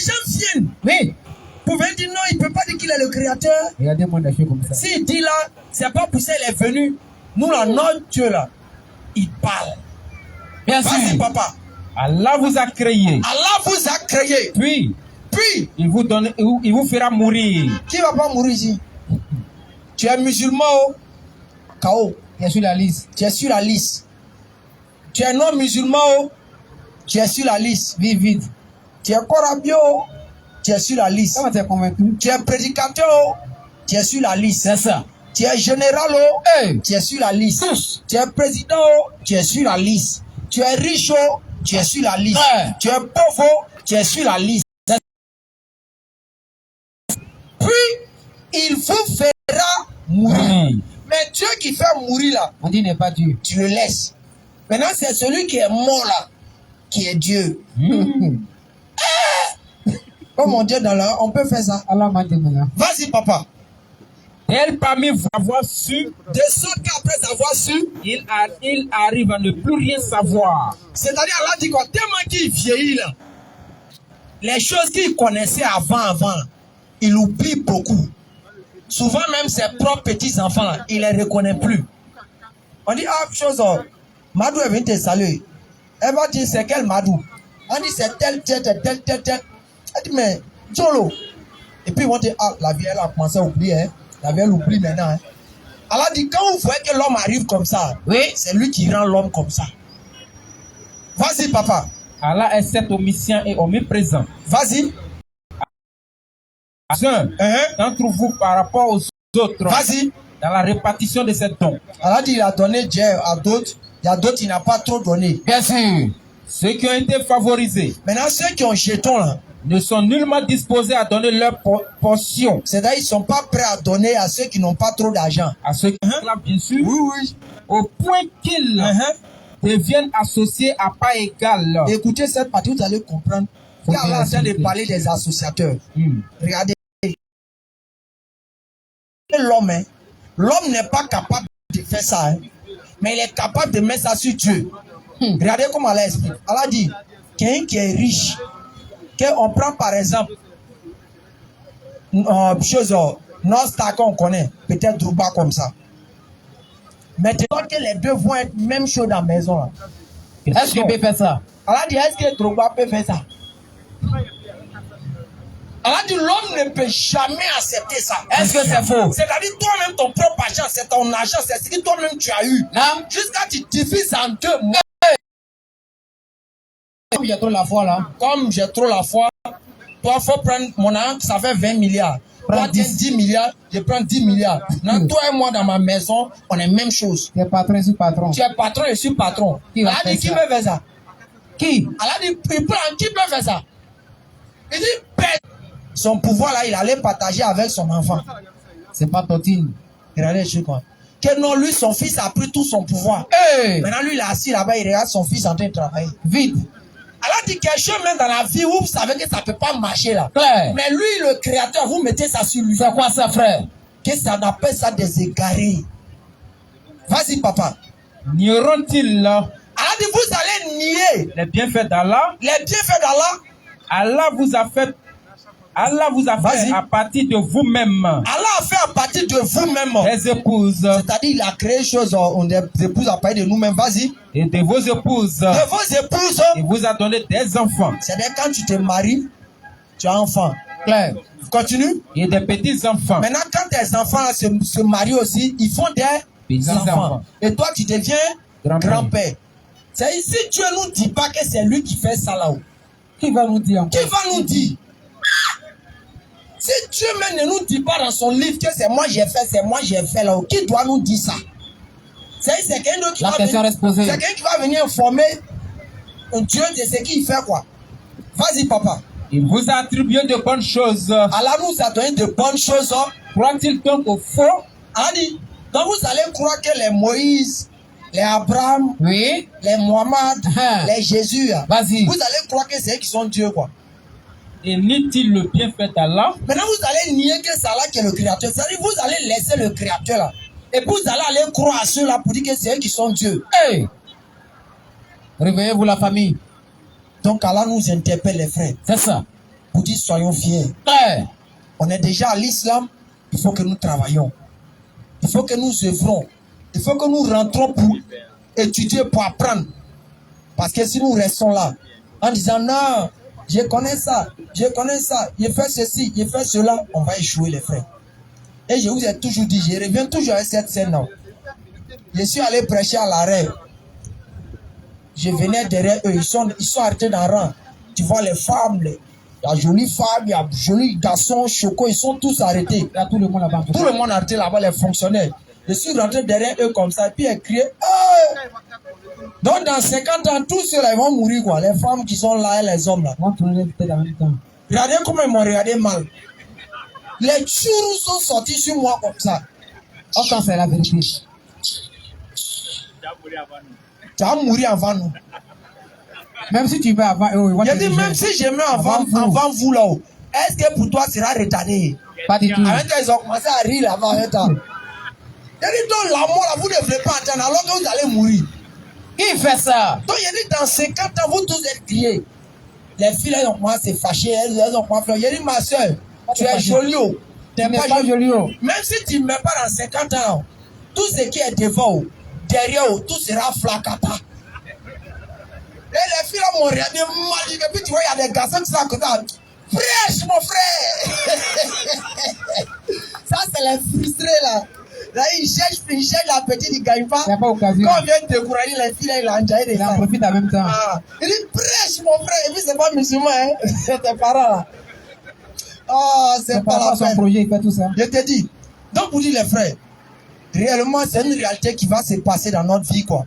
gens viennent. Oui. Vous pouvez dire non, il ne peut pas dire qu'il est le créateur. Regardez-moi des choses comme ça. S'il dit là, c'est pas pour ça qu'il est venu. Nous, là, notre Dieu, là, il parle. Bien Vas-y, sûr. papa. Allah vous a créé. Allah vous a créé. Puis, il vous fera mourir. Qui ne va pas mourir ici? Tu es musulman, oh? KO. Tu es sur la liste. Tu es sur la liste. Tu es non musulman, oh? Tu es sur la liste. Vite, vite. Tu es corabio, oh? Tu es sur la liste. Ça va t'être convaincu? Tu es prédicateur, oh? Tu es sur la liste. C'est ça. Tu es général, oh? Hey. Tu es sur la liste. Tous. Tu es président, oh? Tu es sur la liste. Tu es riche, oh? Tu es sur la liste. Ouais. Tu es pauvre, oh? Tu es sur la liste. Puis, il vous fera mourir. Mais Dieu qui fait mourir là, On dit n'est pas Dieu. tu le laisses. Maintenant, c'est celui qui est mort là, qui est Dieu. Oh mon Dieu, on peut faire ça. Allah m'a dit maintenant. Vas-y, papa. Tel parmi vous avoir su, De sorte qu'après avoir su, il arrive à ne plus rien savoir. c'est-à-dire, Allah dit quoi? Tellement qu'il vieillit là, les choses qu'il connaissait avant, il oublie beaucoup. Souvent même ses propres petits-enfants, là, il les reconnaît plus. On dit, ah, chose, Madou est venu te saluer. Elle va dire, c'est quel Madou? On dit, c'est tel. Elle dit, mais, Jolo. Et puis, ils vont dire, ah, la vieille, elle a commencé à oublier, hein. La vieille oublie maintenant, hein. Allah dit, quand vous voyez que l'homme arrive comme ça, Oui. c'est lui qui rend l'homme comme ça. Vas-y, papa. Allah est cet omniscient et omniprésent. Vas-y. Un d'entre vous par rapport aux autres, Vas-y. dans la répartition de ces dons. Allah dit, il a donné Dieu à d'autres. Il y a d'autres, il n'a pas trop donné. Bien sûr. Ceux qui ont été favorisés Maintenant, ceux qui ont jeton là, ne sont nullement disposés à donner leur portion. c'est-à-dire ils ne sont pas prêts à donner à ceux qui n'ont pas trop d'argent. À ceux qui réclament, bien sûr, Oui. au point qu'ils deviennent associés à part égale. Écoutez cette partie, vous allez comprendre. Faut Là, on est en train de bien parler des associateurs. Hmm. Regardez. L'homme, hein, l'homme n'est pas capable de faire ça, hein, mais il est capable de mettre ça sur Dieu. Regardez comment Allah explique. Allah dit, quelqu'un qui est riche, qu'on prend par exemple, non-star qu'on connaît, peut-être Drouba comme ça. Maintenant que les deux vont être même chose dans la maison. Là. Est-ce qu'il peut faire ça? Allah dit, est-ce que Drouba peut faire ça? Allah dit, l'homme ne peut jamais accepter ça. Est-ce que c'est faux? C'est-à-dire, toi-même, ton propre argent, c'est ton argent, c'est ce que toi-même tu as eu. Non. Jusqu'à tu divises en deux. Moi, Comme j'ai trop la foi là. comme j'ai trop la foi, toi, il faut prendre mon argent, ça fait 20 milliards. Toi, tu 10 milliards, je prends 10 milliards. Non, toi et moi, dans ma maison, on est même chose. Tu es patron, je suis patron. Tu es patron, je suis patron. Qui va Allah dit, faire qui ça? peut faire ça? Qui? Allah dit, qui peut faire ça? Il dit, son pouvoir là, il allait partager avec son enfant. C'est pas Totine. Regardez, je crois. Que non, lui, son fils a pris tout son pouvoir. Hey! Maintenant, lui, il est assis là-bas, il regarde son fils en train de travailler. Vite. Allah dit quelque chose même dans la vie où vous savez que ça ne peut pas marcher là. Claire. Mais lui, le créateur, vous mettez ça sur lui. C'est quoi ça, frère? Que ça appelle ça des égarés. Vas-y, papa. Nieront-ils Allah dit, vous allez nier les bienfaits d'Allah? les bienfaits d'Allah. Allah vous a fait Vas-y. à partir de vous-même Allah a fait à partir de vous-même. des épouses C'est-à-dire, il a créé des choses, on des épouses à partir de nous-mêmes. Vas-y. et de vos épouses. De vos épouses. Il vous a donné des enfants C'est-à-dire, quand tu te maries, tu as enfant. Claire. Continue. et des petits-enfants. Maintenant, quand tes enfants là, se marient aussi, ils font des enfants. Enfants. Et toi, tu deviens Grand-père. grand-père. C'est ici, Dieu ne nous dit pas que c'est lui qui fait ça là-haut. Qui va nous dire Qui encore? va nous dire? Si Dieu même ne nous dit pas dans son livre que c'est moi j'ai fait là-haut, qui doit nous dire ça? C'est quelqu'un d'autre qui La va question venir. reste posée. C'est quelqu'un qui va venir informer Dieu de ce qu'il fait quoi. Vas-y, papa. Il vous a attribué de bonnes choses. Allah nous a donné de bonnes choses. Croit-il donc au faux? Allah dit, donc vous allez croire que les Moïse, les Abraham, Oui. les Mohamed, les Jésus, Vas-y. vous allez croire que c'est eux qui sont Dieu quoi. Et nie-t-il le bienfait d'Allah? Maintenant vous allez nier que c'est Allah qui est le créateur. C'est-à-dire vous allez laisser le créateur là. Et puis vous allez aller croire à ceux-là pour dire que c'est eux qui sont Dieu. Hey! Réveillez-vous la famille. Donc Allah nous interpelle les frères. C'est ça. pour dire soyons fiers. Frère, On est déjà à l'islam, il faut que nous travaillons. Il faut que nous œuvrons. Il faut que nous rentrons pour étudier, pour apprendre. Parce que si nous restons là, en disant non, je connais ça, je fais ceci, je fais cela, on va échouer les frères. Et je vous ai toujours dit, je reviens toujours à cette scène-là. Je suis allé prêcher à l'arrêt. Je venais derrière eux, ils sont arrêtés dans le rang. Tu vois les femmes, la jolie femme, il y a joli garçon, choco, ils sont tous arrêtés. il y a tout le monde là-bas. Tout le monde arrêté là-bas, les fonctionnaires. Je suis rentré derrière eux comme ça, et puis ils criaient. Hey! Donc dans 50 ans, tous ceux-là, ils vont mourir, quoi. Les femmes qui sont là et les hommes là. On va tourner les têtes en même temps. Regardez comment ils m'ont regardé mal. Les churros sont sortis sur moi comme ça. Oh, quand c'est la vérité. Tu vas mourir avant nous. Même si tu veux avant eux, ils vont J'ai te dit, juger. même si je mets avant vous là-haut, est-ce que pour toi sera retardé? Pas du tout. En même temps, ils ont commencé à rire là-bas en même temps. J'ai dit, donc la mort là, vous ne devez pas attendre alors que vous allez mourir. Qui fait ça? Donc j'ai dit, dans 50 ans, vous tous êtes criés. Les filles, elles ont commencé à se fâcher, elles ont commencé à faire. J'ai dit, ma soeur, tu es jolie. Tu Tu n'es pas joli. Oh. Même si tu ne mets pas dans 50 ans, tout ce qui est devant, derrière, tout sera flacata. Et les filles là m'ont regardé mal. Et puis tu vois, il y a des garçons qui sont à côté. Fraîche, mon frère. Ça, c'est les frustrés là. Là, ils cherchent la petite, ils ne gagnent pas. Il n'y a pas occasion. Quand on vient de décourager les filles là, il a enjaillé des Il en femmes. profite en même temps. Ah, il dit prêche, mon frère. Et puis, c'est pas musulman, hein. C'est tes parents là. Oh, c'est pas la son peine. projet, il fait tout ça. Je te dis. Donc, vous dites, les frères, réellement, c'est une réalité qui va se passer dans notre vie, quoi.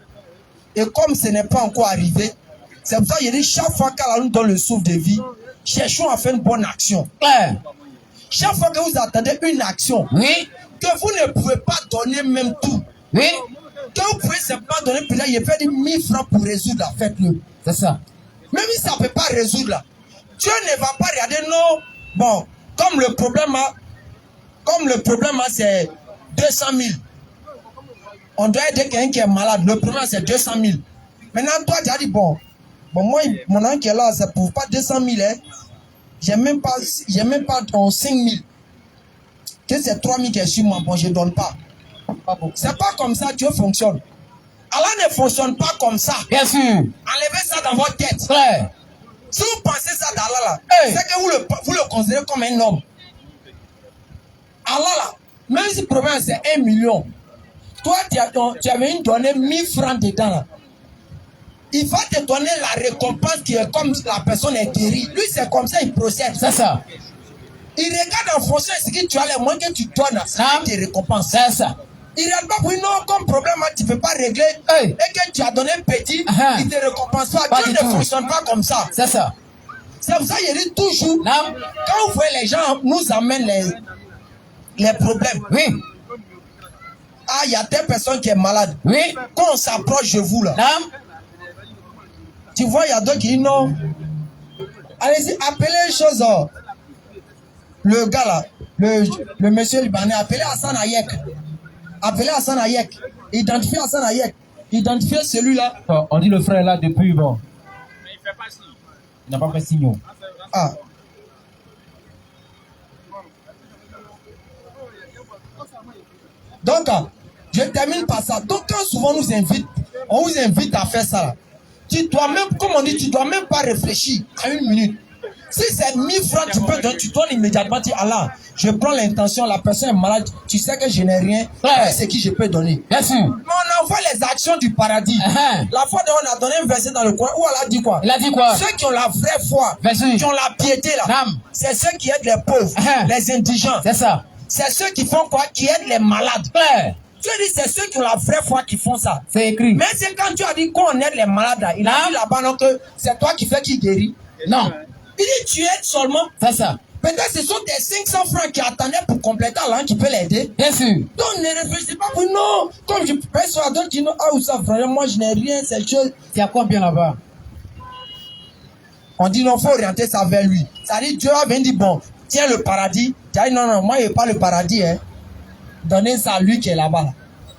Et comme ce n'est pas encore arrivé, c'est pour ça qu'il dit, chaque fois qu'Allah nous donne le souffle de vie, cherchons à faire une bonne action. Frère, Chaque fois que vous attendez une action, oui, que vous ne pouvez pas donner même tout, oui, que vous pouvez simplement donner, peut-être, il fait 1000 francs pour résoudre la fête-le. c'est ça. Même si ça ne peut pas résoudre là, Dieu ne va pas regarder, non. Bon, comme le problème, c'est 200 000. On doit aider quelqu'un qui est malade. Le problème, c'est 200 000. Maintenant, toi, tu as dit, bon, moi, mon oncle qui est là, ça ne prouve pas 200 000. Hein. J'ai même pas 5 000. Que c'est 3 000 qui est sur moi, bon, je ne donne pas. C'est pas comme ça que Dieu fonctionne. Allah ne fonctionne pas comme ça. Bien sûr. Enlevez ça dans votre tête. Frère, Si vous pensez ça d'Allah là, hey, c'est que vous le considérez comme un homme. Allah là, même si le problème c'est 1 million, toi tu avais donné 1000 francs dedans là. Il va te donner la récompense qui est comme la personne est guérie. Lui c'est comme ça, il procède. c'est ça. Il regarde en fonction de ce que tu as, les moyens que tu donnes, ça te récompense. C'est ça. Il regarde pas pour non, comme problème tu ne peux pas régler, Hey, et que tu as donné petit, uh-huh, il te récompense pas. Pas Dieu du ne tout. fonctionne pas comme ça. c'est ça. C'est pour ça qu'il dit toujours, Non, quand vous voyez les gens nous amènent les problèmes. oui, Ah, il y a telle personne qui est malade. oui, Quand on s'approche de vous là, non, tu vois, il y a d'autres qui disent non. Allez-y, appelez les choses. Oh. Le gars là, le monsieur libanais, appelez Hassan Hayek. Appelez Hassan Hayek. Identifiez Hassan Hayek. Identifiez celui-là. Oh, on dit le frère là depuis, bon. Mais il fait pas signe. Il n'a pas fait signe. Ah. Donc, je termine par ça. Donc, quand souvent on vous invite à faire ça, là, tu dois même, comme on dit, tu dois même pas réfléchir à une minute. Si c'est 1000 francs, tu donnes immédiatement, tu dis, Allah, je prends l'intention, la personne est malade, tu sais que je n'ai rien, c'est qui je peux donner. Bien sûr. Mais on envoie les actions du paradis. La fois on a donné un verset dans le coin où Allah dit quoi? Il a dit quoi? Ceux qui ont la vraie foi, Verset. qui ont la piété là, c'est ceux qui aident les pauvres, les indigents. C'est ça. C'est ceux qui font quoi? Qui aident les malades. Frère, Tu as dit, c'est ceux qui ont la vraie foi qui font ça. c'est écrit. Mais c'est quand tu as dit qu'on aide les malades, là, il a dit là-bas non, que c'est toi qui fais qui guérit. Non, Il dit, tu aides seulement. c'est ça. Peut-être ce sont tes 500 francs qui attendaient pour compléter Allah qui peut l'aider. Bien sûr. Donc ne réfléchissez pas pour non. Comme je peux sur la d'autres qui disent, ah ou ça, vraiment, moi je n'ai rien, cette chose. Tu as combien là-bas? On dit non, il faut orienter ça vers lui. Ça dit, Dieu a bien dit, bon, tiens le paradis. Tu as dit, non, moi je n'ai pas le paradis. Hein. Donnez ça à lui qui est là-bas. Là.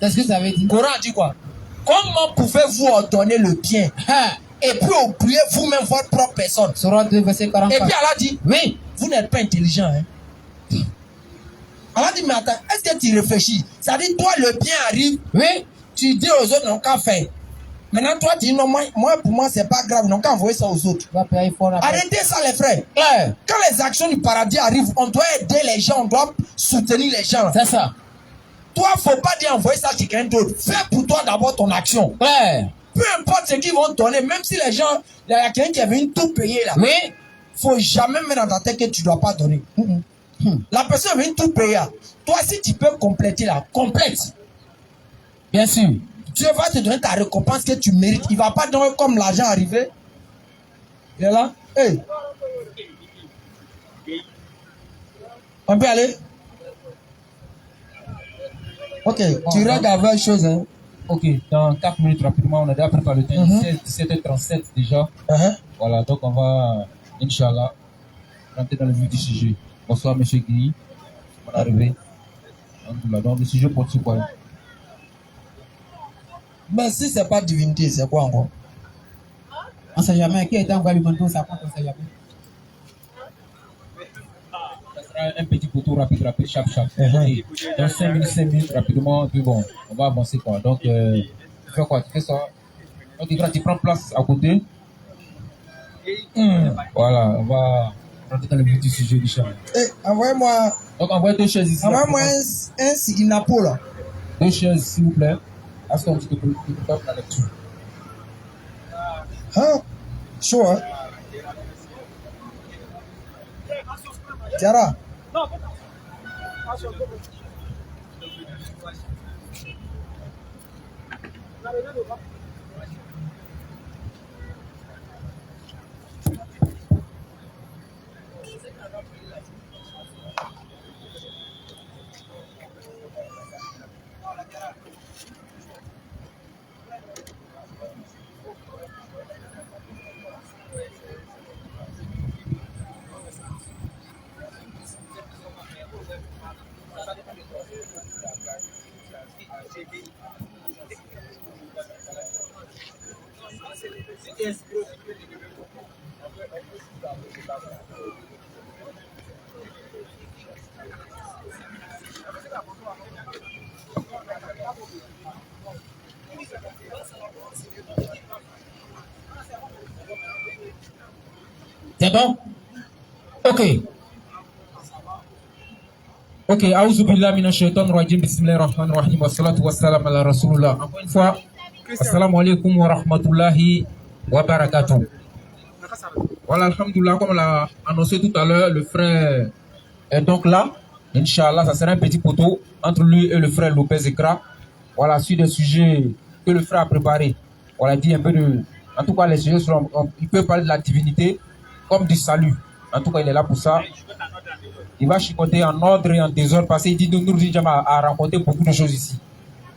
Qu'est-ce que ça veut dire? Le Coran dit quoi? Comment pouvez-vous ordonner le bien Hein, et et puis oubliez vous-même votre propre personne. Sourate 2, verset Et 44. puis Allah dit, Oui. vous n'êtes pas intelligent. Hein? Allah dit, mais attends, est-ce que tu réfléchis? Ça dit, toi, le bien arrive, Oui. tu dis aux autres, non, qu'à faire. Maintenant, toi, tu dis, non, moi pour moi, c'est pas grave, non, qu'à envoyer ça aux autres. Tu vas payer fort après. Arrêtez ça, les frères. Ouais. Quand les actions du paradis arrivent, on doit aider les gens, on doit soutenir les gens. C'est ça. Toi, faut pas dire envoyer ça à quelqu'un d'autre. Fais pour toi d'abord ton action. Ouais. Peu importe ce qu'ils vont te donner, même si les gens, il y a quelqu'un qui est venu tout payer là. Oui. Faut jamais mettre dans ta tête que tu dois pas donner. La personne vient tout payer. Toi, si tu peux compléter là, complète. Bien sûr. Dieu va te donner ta récompense que tu mérites. Il va pas donner comme l'argent arrivé. Il est là. Hey. On peut aller? Ok, tu règles avec une chose. Hein. Ok, dans 4 minutes rapidement, on a déjà préparé le temps. 17h37 déjà. Voilà, donc on va, Inch'Allah, rentrer dans le vif du sujet. Bonsoir, M. Guy. On est arrivé. Donc, le sujet porte sur quoi? Mais si c'est pas divinité, c'est quoi encore? On ne sait jamais. Qui a été envoyé le manteau, ça compte, on ne sait jamais. Ça sera un petit poteau rapide, chap. Et dans 5 minutes, rapidement, puis bon, on va avancer quoi. Donc, tu fais quoi? Tu fais ça. Donc, tu prends place à côté. Voilà, on va rentrer dans le vif du sujet du champ. Envoyez-moi. Donc, envoyez 2 chaises ici. Envoyez-moi un Siginapo là. 2 chaises, s'il vous plaît. Est-ce qu'on te prépare la lecture? Hein? Chaud, hein? Tiara. C'est bon? Ok. Ok, Aouzubillah minash shaitanir rajim, bismillahir rahmanir rahim, wassalatu wassalamu ala rasulullah. Encore une fois, assalamu alaikum wa rahmatullahi wa barakatuh. Voilà, alhamdoulilah, comme on l'a annoncé tout à l'heure, le frère est donc là. Inch'Allah, ça sera un petit poteau entre lui et le frère Lopez Ekra. Voilà, sur des sujets que le frère a préparés. Voilà, dit un peu de... En tout cas, les sujets seront... Il peut parler de la divinité comme du salut. En tout cas, il est là pour ça. Il va chicoter en ordre et en désordre parce qu'il dit que Nourdin Jama a rencontré beaucoup de choses ici.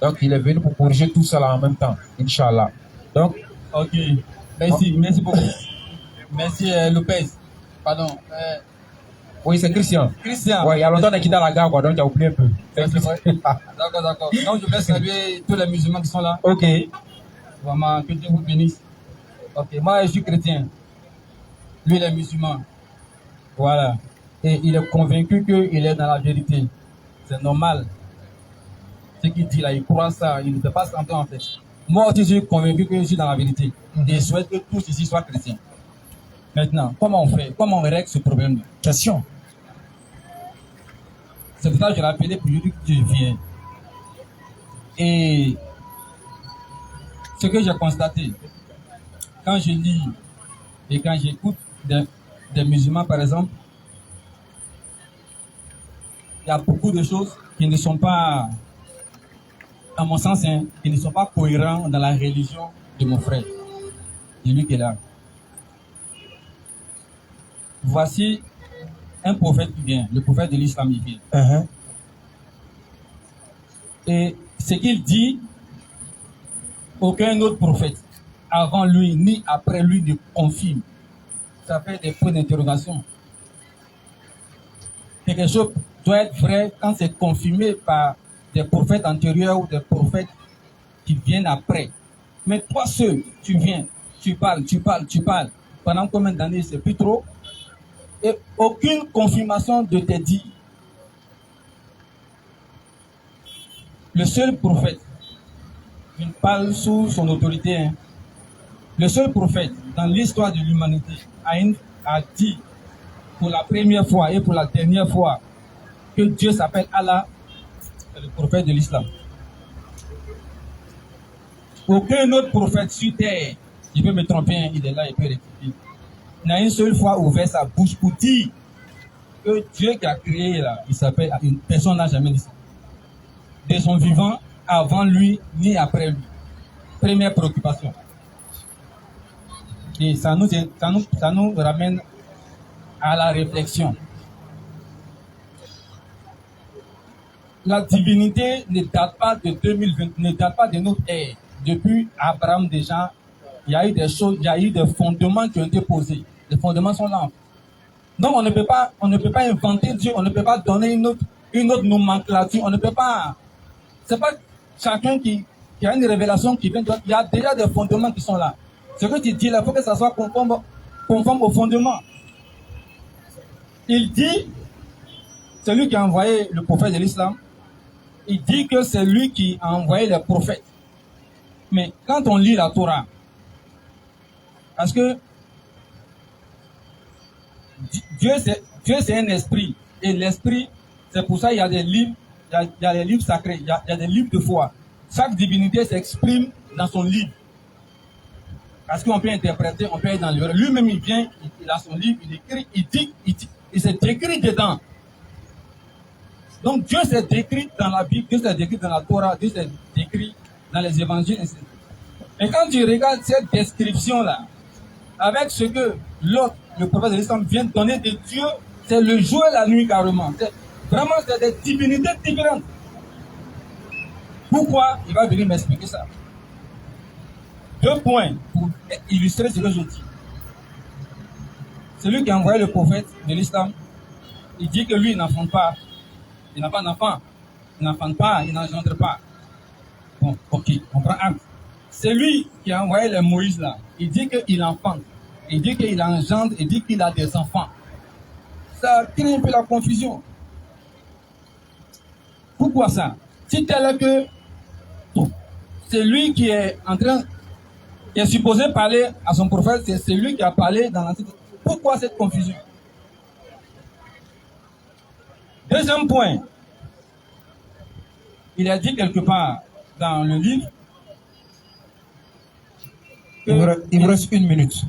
Donc, il est venu pour corriger tout ça là en même temps. Inch'Allah. Donc... Ok. Merci beaucoup. Merci Lopez. Pardon. Oui, c'est Christian. Christian. Ouais, il y a longtemps qu'on est dans la gare, quoi, donc tu as oublié un peu. D'accord. Donc, je voulais saluer tous les musulmans qui sont là. Ok. Vraiment, que Dieu vous bénisse. Ok, moi, je suis chrétien. Lui, il est musulman. Voilà. Et il est convaincu qu'il est dans la vérité. C'est normal. Ce qu'il dit là, il croit ça. Il ne fait pas semblant en fait. Moi aussi, je suis convaincu que je suis dans la vérité. Et je souhaite que tous ici soient chrétiens. Maintenant, comment on fait? Comment on règle ce problème-là? Question. C'est pour ça que je l'ai appelé pour lui dire que je viens. Et ce que j'ai constaté, quand je lis et quand j'écoute des musulmans, par exemple, il y a beaucoup de choses qui ne sont pas, à mon sens, qui ne sont pas cohérents dans la religion de mon frère. C'est lui qui est là. Voici un prophète qui vient, le prophète de l'islam qui vient. Et ce qu'il dit, aucun autre prophète, avant lui ni après lui, ne confirme. Ça fait des points d'interrogation. Quelque chose doit être vrai quand c'est confirmé par des prophètes antérieurs ou des prophètes qui viennent après. Mais toi seul, tu viens. tu parles. Pendant combien d'années, c'est plus trop. Et aucune confirmation de tes dits. Le seul prophète, je parle sous son autorité, hein, le seul prophète dans l'histoire de l'humanité a dit pour la première fois et pour la dernière fois que Dieu s'appelle Allah, c'est le prophète de l'islam. Aucun autre prophète sur terre, il peut me tromper, hein, il est là, il peut rectifier, n'a une seule fois ouvert sa bouche pour dire que Dieu qui a créé là, il s'appelle, personne n'a jamais dit ça. De son vivant, avant lui, ni après lui. Première préoccupation. Et ça nous ramène à la réflexion. La divinité ne date pas de 2020, ne date pas de notre ère. Depuis Abraham déjà, il y a eu des choses, il y a eu des fondements qui ont été posés. Les fondements sont là. Donc on ne peut pas inventer Dieu, on ne peut pas donner une autre nomenclature, on ne peut pas. C'est pas chacun qui a une révélation qui vient de... Il y a déjà des fondements qui sont là. Ce que tu dis là, il faut que ça soit conforme au fondement. Il dit, c'est lui qui a envoyé le prophète de l'islam, il dit que c'est lui qui a envoyé les prophètes. Mais quand on lit la Torah, parce que Dieu c'est un esprit, et l'esprit, c'est pour ça qu'il y a des livres, il y a des livres sacrés, il y a des livres de foi. Chaque divinité s'exprime dans son livre. Parce qu'on peut interpréter, on peut être dans l'erreur. Lui-même, il vient, il a son livre, il écrit, il dit, il s'est décrit dedans. Donc Dieu s'est décrit dans la Bible, Dieu s'est décrit dans la Torah, Dieu s'est décrit dans les évangiles. Et quand tu regardes cette description-là, avec ce que l'autre, le prophète de l'islam, vient donner de Dieu, c'est le jour et la nuit carrément. Vraiment, c'est des divinités différentes. Pourquoi? Il va venir m'expliquer ça. 2 points pour illustrer ce que je dis. Celui qui a envoyé le prophète de l'islam, il dit que lui, il n'enfante pas. Il n'a pas d'enfant. Il n'enfante pas, il n'engendre pas. Bon, ok, on prend acte. Celui qui a envoyé le Moïse là, il dit qu'il enfante. Il dit qu'il engendre, il dit qu'il a des enfants. Ça crée un peu la confusion. Pourquoi ça? Si tel est que c'est lui qui est en train, qui est supposé parler à son prophète, c'est celui qui a parlé dans l'Antiquité. Pourquoi cette confusion? Deuxième point, il a dit quelque part dans le livre que il vous reste 1 minute.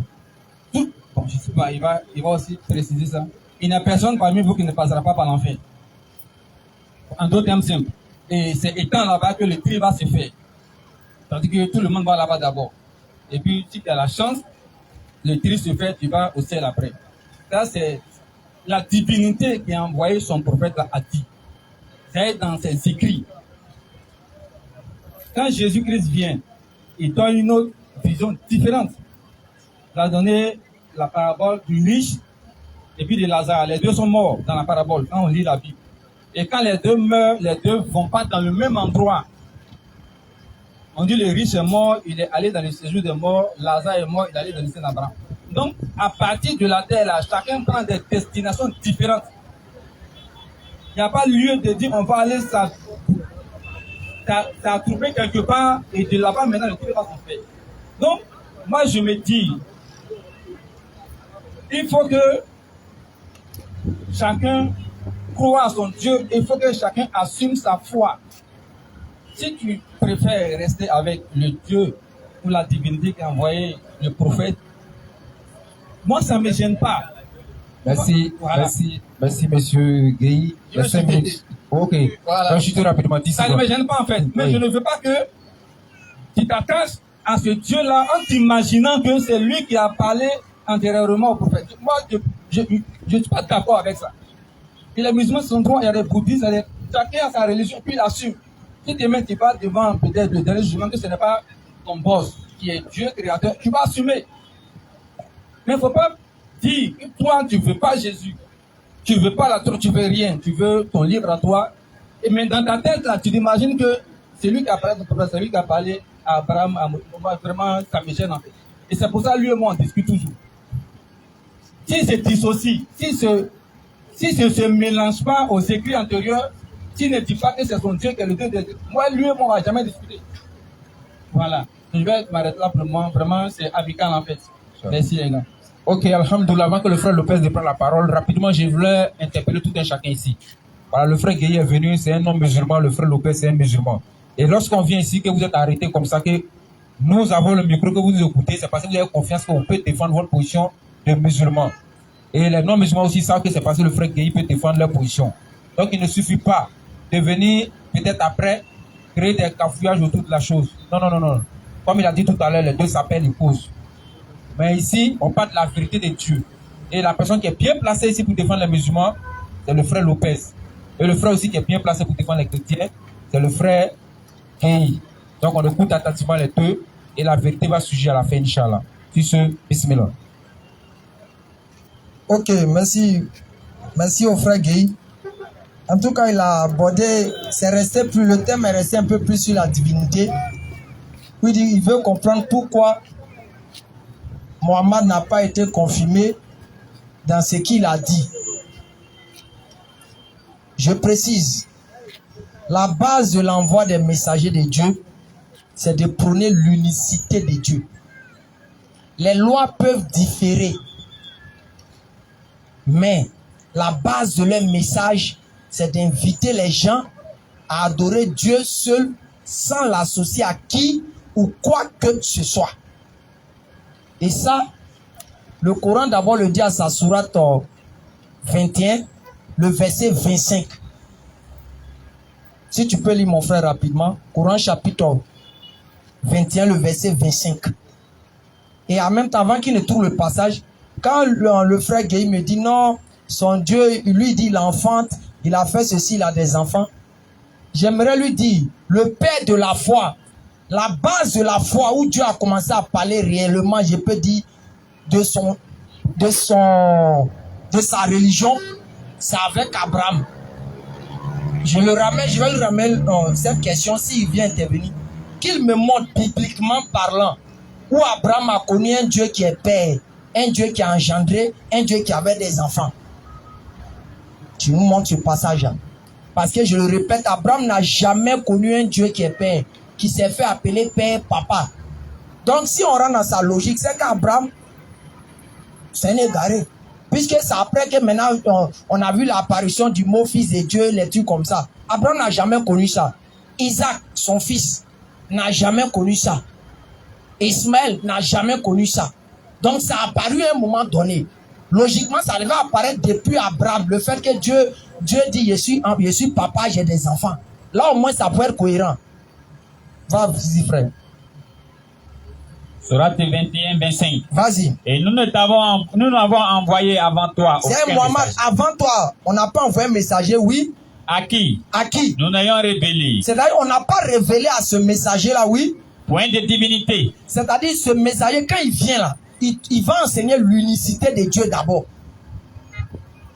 Bon, je ne sais pas, il va aussi préciser ça. Il n'y a personne parmi vous qui ne passera pas par l'enfer. En d'autres termes simples. Et c'est étant là-bas que le tri va se faire. Tandis que tout le monde va là-bas d'abord. Et puis, si tu as la chance, le tri se fait, tu vas au ciel après. Ça, c'est la divinité qui a envoyé son prophète à dit. C'est dans ses écrits. Quand Jésus-Christ vient, il donne une autre vision différente. Il a donné la parabole du riche et puis de Lazare. Les deux sont morts dans la parabole quand on lit la Bible. Et quand les deux meurent, les deux ne vont pas dans le même endroit. On dit le riche est mort, il est allé dans le séjour des morts, Lazare est mort, il est allé dans le séjour d'Abraham. Donc, à partir de la terre, là, chacun prend des destinations différentes. Il n'y a pas lieu de dire on va aller t'as trouvé quelque part et de là-bas maintenant le truc va se faire. Donc, moi je me dis, il faut que chacun croit à son Dieu, il faut que chacun assume sa foi. Si tu préfères rester avec le Dieu ou la divinité qui a envoyé le prophète, moi ça ne me gêne pas. Merci, voilà. Merci, monsieur Gueye. Il y a 5 minutes. Ok. Voilà. Je suis tout rapidement. Ça ne me gêne pas en fait. Mais oui. Je ne veux pas que tu t'attaches à ce Dieu-là en t'imaginant que c'est lui qui a parlé antérieurement au prophète. Moi, je ne suis pas d'accord avec ça. Et les musulmans sont droits, il y a des bouddhistes, chacun a sa religion, puis il assume. Si demain tu vas devant peut-être le dernier jugement que ce n'est pas ton boss qui est Dieu créateur, tu vas assumer. Mais il ne faut pas dire que toi tu ne veux pas Jésus, tu ne veux pas la Torah, tu ne veux rien, tu veux ton livre à toi. Et mais dans ta tête là, tu t'imagines que c'est lui qui a parlé, c'est lui qui a parlé à Abraham, à Moïse. Vraiment, ça me gêne en fait. Et c'est pour ça lui et moi on discute toujours. S'il se dissocie, s'il ne se mélange pas aux écrits antérieurs, s'il ne dit pas que c'est son Dieu qui est le Dieu de Dieu, moi, lui et moi, on va jamais discuter. Voilà. Je vais m'arrêter là pour le moment. Vraiment, c'est amical en fait. Merci les gars. Ok, alhamdoulilah, avant que le frère Lopez ne prenne la parole, rapidement, je voulais interpeller tout un chacun ici. Voilà, le frère Gueye est venu, c'est un homme musulman, le frère Lopez, c'est un musulman. Et lorsqu'on vient ici, que vous êtes arrêtés comme ça, que nous avons le micro, que vous nous écoutez, c'est parce que vous avez confiance qu'on peut défendre votre position de musulman. Et les non-musulmans aussi savent que c'est parce que le frère Gueye peut défendre leur position. Donc il ne suffit pas de venir, peut-être après, créer des cafouillages autour de la chose. Non, non, non, non. Comme il a dit tout à l'heure, les deux s'appellent et causent. Mais ici, on parle de la vérité de Dieu. Et la personne qui est bien placée ici pour défendre les musulmans, c'est le frère Lopez. Et le frère aussi qui est bien placé pour défendre les chrétiens, c'est le frère Gueye. Donc on écoute attentivement les deux et la vérité va surgir à la fin, Inch'Allah. Sur ce, bismillah. Ok, merci. Merci au frère Gueye. En tout cas, il a abordé, le thème est resté un peu plus sur la divinité. Oui, il veut comprendre pourquoi Mohammed n'a pas été confirmé dans ce qu'il a dit. Je précise, la base de l'envoi des messagers de Dieu, c'est de prôner l'unicité de Dieu. Les lois peuvent différer, mais la base de leur message, c'est d'inviter les gens à adorer Dieu seul, sans l'associer à qui ou quoi que ce soit. Et ça, le Coran d'abord le dit à sa sourate 21, le verset 25. Si tu peux lire mon frère rapidement, Coran chapitre 21, le verset 25. Et en même temps, avant qu'il ne trouve le passage, quand le frère Gueye me dit non, son Dieu, lui dit il enfante, il a fait ceci, il a des enfants. J'aimerais lui dire, le père de la foi, la base de la foi où Dieu a commencé à parler réellement, je peux dire, de sa religion, c'est avec Abraham. Je vais lui ramener cette question s'il vient intervenir. Qu'il me montre bibliquement parlant où Abraham a connu un Dieu qui est père, un Dieu qui a engendré, un Dieu qui avait des enfants. Tu nous montres ce passage-là. Parce que je le répète, Abraham n'a jamais connu un Dieu qui est père, qui s'est fait appeler père, papa. Donc si on rentre dans sa logique, c'est qu'Abraham, c'est un égaré. Puisque c'est après que maintenant on a vu l'apparition du mot fils de Dieu, les trucs comme ça. Abraham n'a jamais connu ça. Isaac, son fils, n'a jamais connu ça. Ismaël n'a jamais connu ça. Donc ça a apparu à un moment donné. Logiquement, ça devait apparaître depuis Abraham. Le fait que Dieu dit, je suis papa, j'ai des enfants. Là, au moins, ça peut être cohérent. Vas-y, frère. Sourate 21, 25. Vas-y. Et nous n'avons envoyé avant toi. C'est Mohammed, avant toi, on n'a pas envoyé un messager, oui. À qui? À qui? Nous n'ayons révélé. C'est-à-dire, on n'a pas révélé à ce messager-là, oui. Point de divinité. C'est-à-dire, ce messager, quand il vient là, il va enseigner l'unicité de Dieu d'abord.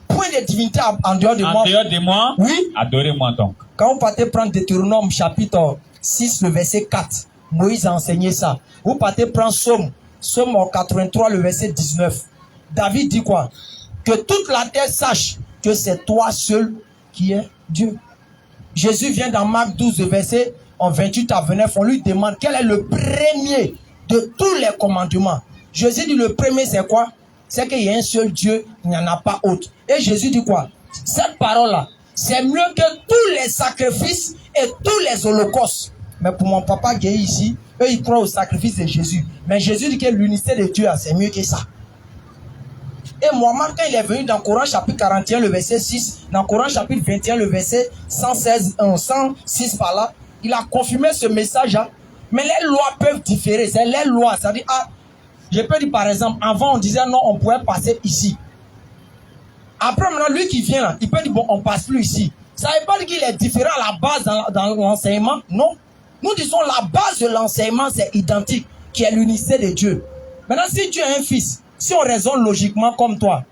Point de divinité en dehors de moi. En dehors de moi? Oui. Adorez-moi donc. Quand on partez prendre Deutéronome chapitre 6, le verset 4, Moïse a enseigné ça. Vous partez prendre Somme 83, le verset 19. David dit quoi? Que toute la terre sache que c'est toi seul qui es Dieu. Jésus vient dans Marc 12, le verset 28 à 29. On lui demande quel est le premier de tous les commandements. Jésus dit le premier c'est quoi? C'est qu'il y a un seul Dieu, il n'y en a pas autre. Et Jésus dit quoi? Cette parole-là, c'est mieux que tous les sacrifices et tous les holocaustes. Mais pour mon papa qui est ici, eux ils croient au sacrifice de Jésus. Mais Jésus dit que l'unité de Dieu, c'est mieux que ça. Et Mohammed, quand il est venu dans Coran chapitre 41, le verset 6, dans Coran chapitre 21, le verset 106 par là, il a confirmé ce message-là. Mais les lois peuvent différer. C'est les lois. C'est-à-dire, je peux dire par exemple, avant on disait non, on pourrait passer ici. Après maintenant, lui qui vient là, il peut dire bon, on passe plus ici. Ça ne veut pas dire qu'il est différent à la base dans l'enseignement. Non. Nous disons la base de l'enseignement, c'est identique, qui est l'unicité de Dieu. Maintenant, si Dieu a un fils, si on raisonne logiquement comme toi,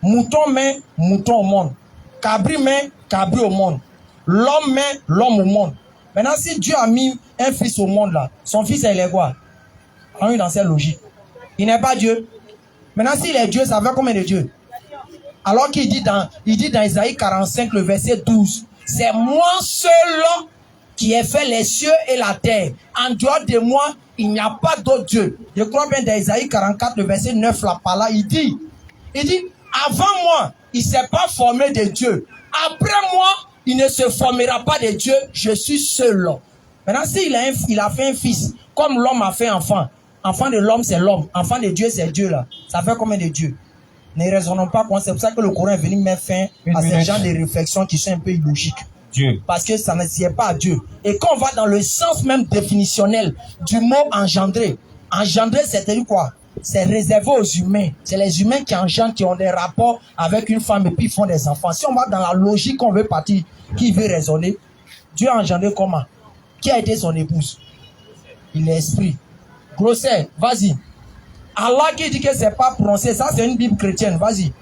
mouton met mouton au monde, cabri met cabri au monde, l'homme met l'homme au monde. Maintenant, si Dieu a mis un fils au monde là, son fils il est quoi? On est dans cette logique. Il n'est pas Dieu. Maintenant, s'il est Dieu, ça fait combien de dieux? Alors qu'il dit dans Isaïe 45, le verset 12, c'est moi seul qui ai fait les cieux et la terre. En dehors de moi, il n'y a pas d'autre Dieu. Je crois bien dans Isaïe 44, le verset 9, là, par là, il dit, avant moi, il ne s'est pas formé de Dieu. Après moi, il ne se formera pas de Dieu. Je suis seul. Maintenant, s'il a fait un fils, comme l'homme a fait enfant, enfant de l'homme, c'est l'homme. Enfant de Dieu, c'est Dieu, là. Ça fait combien de dieux? Ne raisonnons pas. C'est pour ça que le Coran est venu mettre fin à ces genres de réflexions qui sont un peu illogiques. Dieu. Parce que ça ne tient pas à Dieu. Et quand on va dans le sens même définitionnel du mot engendrer, engendrer, c'est-à-dire quoi? C'est réservé aux humains. C'est les humains qui engendrent, qui ont des rapports avec une femme et puis ils font des enfants. Si on va dans la logique qu'on veut partir, qui veut raisonner, Dieu a engendré comment? Qui a été son épouse? Il est esprit. Grossier, vas-y. Allah qui dit que c'est pas prononcé, ça c'est une Bible chrétienne, vas-y.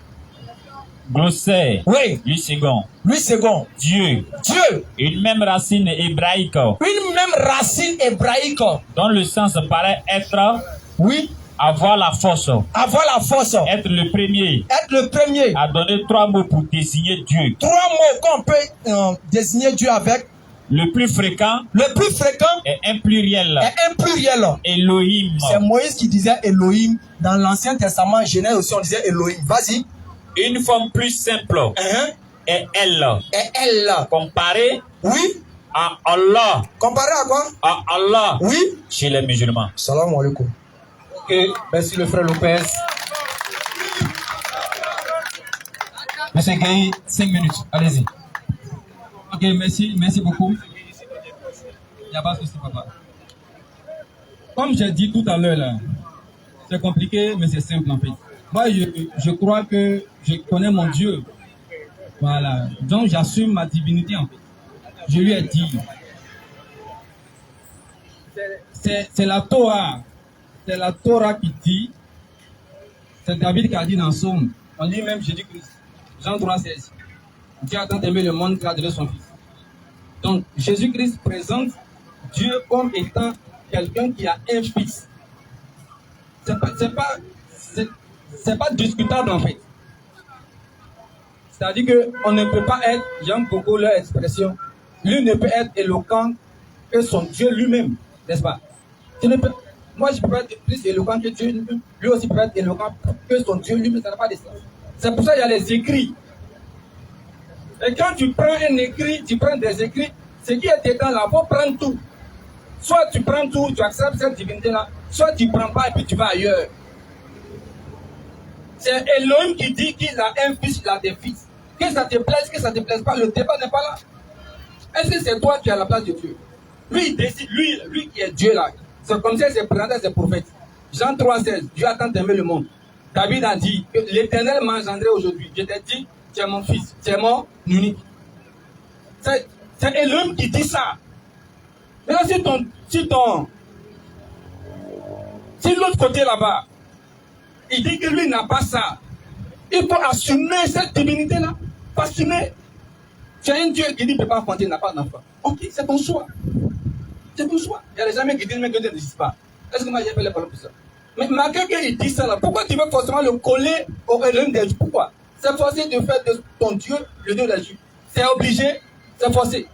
Glossaire. Oui. Lui second. Lui second. Dieu. Dieu. Une même racine hébraïque. Une même racine hébraïque. Dont le sens paraît être. Oui. Avoir la force. Avoir la force. Être le premier. Être le premier. À donner 3 mots pour désigner Dieu. 3 mots qu'on peut désigner Dieu avec. Le plus fréquent. Le plus fréquent. Est un pluriel. Est un pluriel. Elohim. C'est Moïse qui disait Elohim. Dans l'Ancien Testament, Genèse aussi, on disait Elohim. Vas-y. Une forme plus simple. Est elle. Et elle. Comparée. Oui. À Allah. Comparé à quoi? À Allah. Oui. Chez les musulmans. Salam alaikum. Ok, merci le frère Lopez. Monsieur Gaï, 5 minutes, allez-y. Ok, merci beaucoup. Il n'y a pas de souci, papa. Comme j'ai dit tout à l'heure, là, c'est compliqué, mais c'est simple en fait. Moi, je crois que je connais mon Dieu. Voilà. Donc, j'assume ma divinité en fait. Je lui ai dit. C'est la Torah. C'est la Torah qui dit. C'est David qui a dit dans Somme. On dit même Jésus-Christ. Jean 3,16. Dieu a tant aimé le monde qu'il a donné son fils. Donc, Jésus-Christ présente Dieu comme étant quelqu'un qui a un fils. C'est pas discutable en fait. C'est-à-dire qu'on ne peut pas être, j'aime beaucoup leur expression, lui ne peut être éloquent que son Dieu lui-même, n'est-ce pas? Moi, je peux être plus éloquent que Dieu, lui aussi peut être éloquent que son Dieu lui-même, ça n'a pas de sens. C'est pour ça qu'il y a les écrits. Et quand tu prends un écrit, tu prends des écrits, ce qui est dedans là, il faut prendre tout. Soit tu prends tout, tu acceptes cette divinité-là, soit tu ne prends pas et puis tu vas ailleurs. C'est Elohim qui dit qu'il a un fils, il a des fils. Que ça te plaise, que ça ne te plaise pas, le débat n'est pas là. Est-ce que c'est toi qui es à la place de Dieu? Lui, il décide, lui qui est Dieu là. C'est comme ça qu'il s'est présenté à ses prophètes. Jean 3,16, Dieu a tant aimé le monde. David a dit que l'Éternel m'a engendré aujourd'hui. Je t'ai dit, tu es mon fils, tu es mon unique. C'est Elohim qui dit ça. Maintenant, si l'autre côté là-bas, il dit que lui n'a pas ça, il faut assumer cette divinité-là. Faut assumer. Tu as un Dieu qui dit que Papa Fontaine n'a pas d'enfant. Ok, c'est ton choix. C'est ton choix. Il y a des gens qui disent que Dieu n'existe pas. Est-ce que moi j'ai fait les paroles pour ça? Mais malgré qu'il dit ça là, pourquoi tu veux forcément le coller au Elohim des Juifs? Pourquoi? C'est forcé de faire de ton Dieu le Dieu des Juifs. C'est obligé, c'est forcé.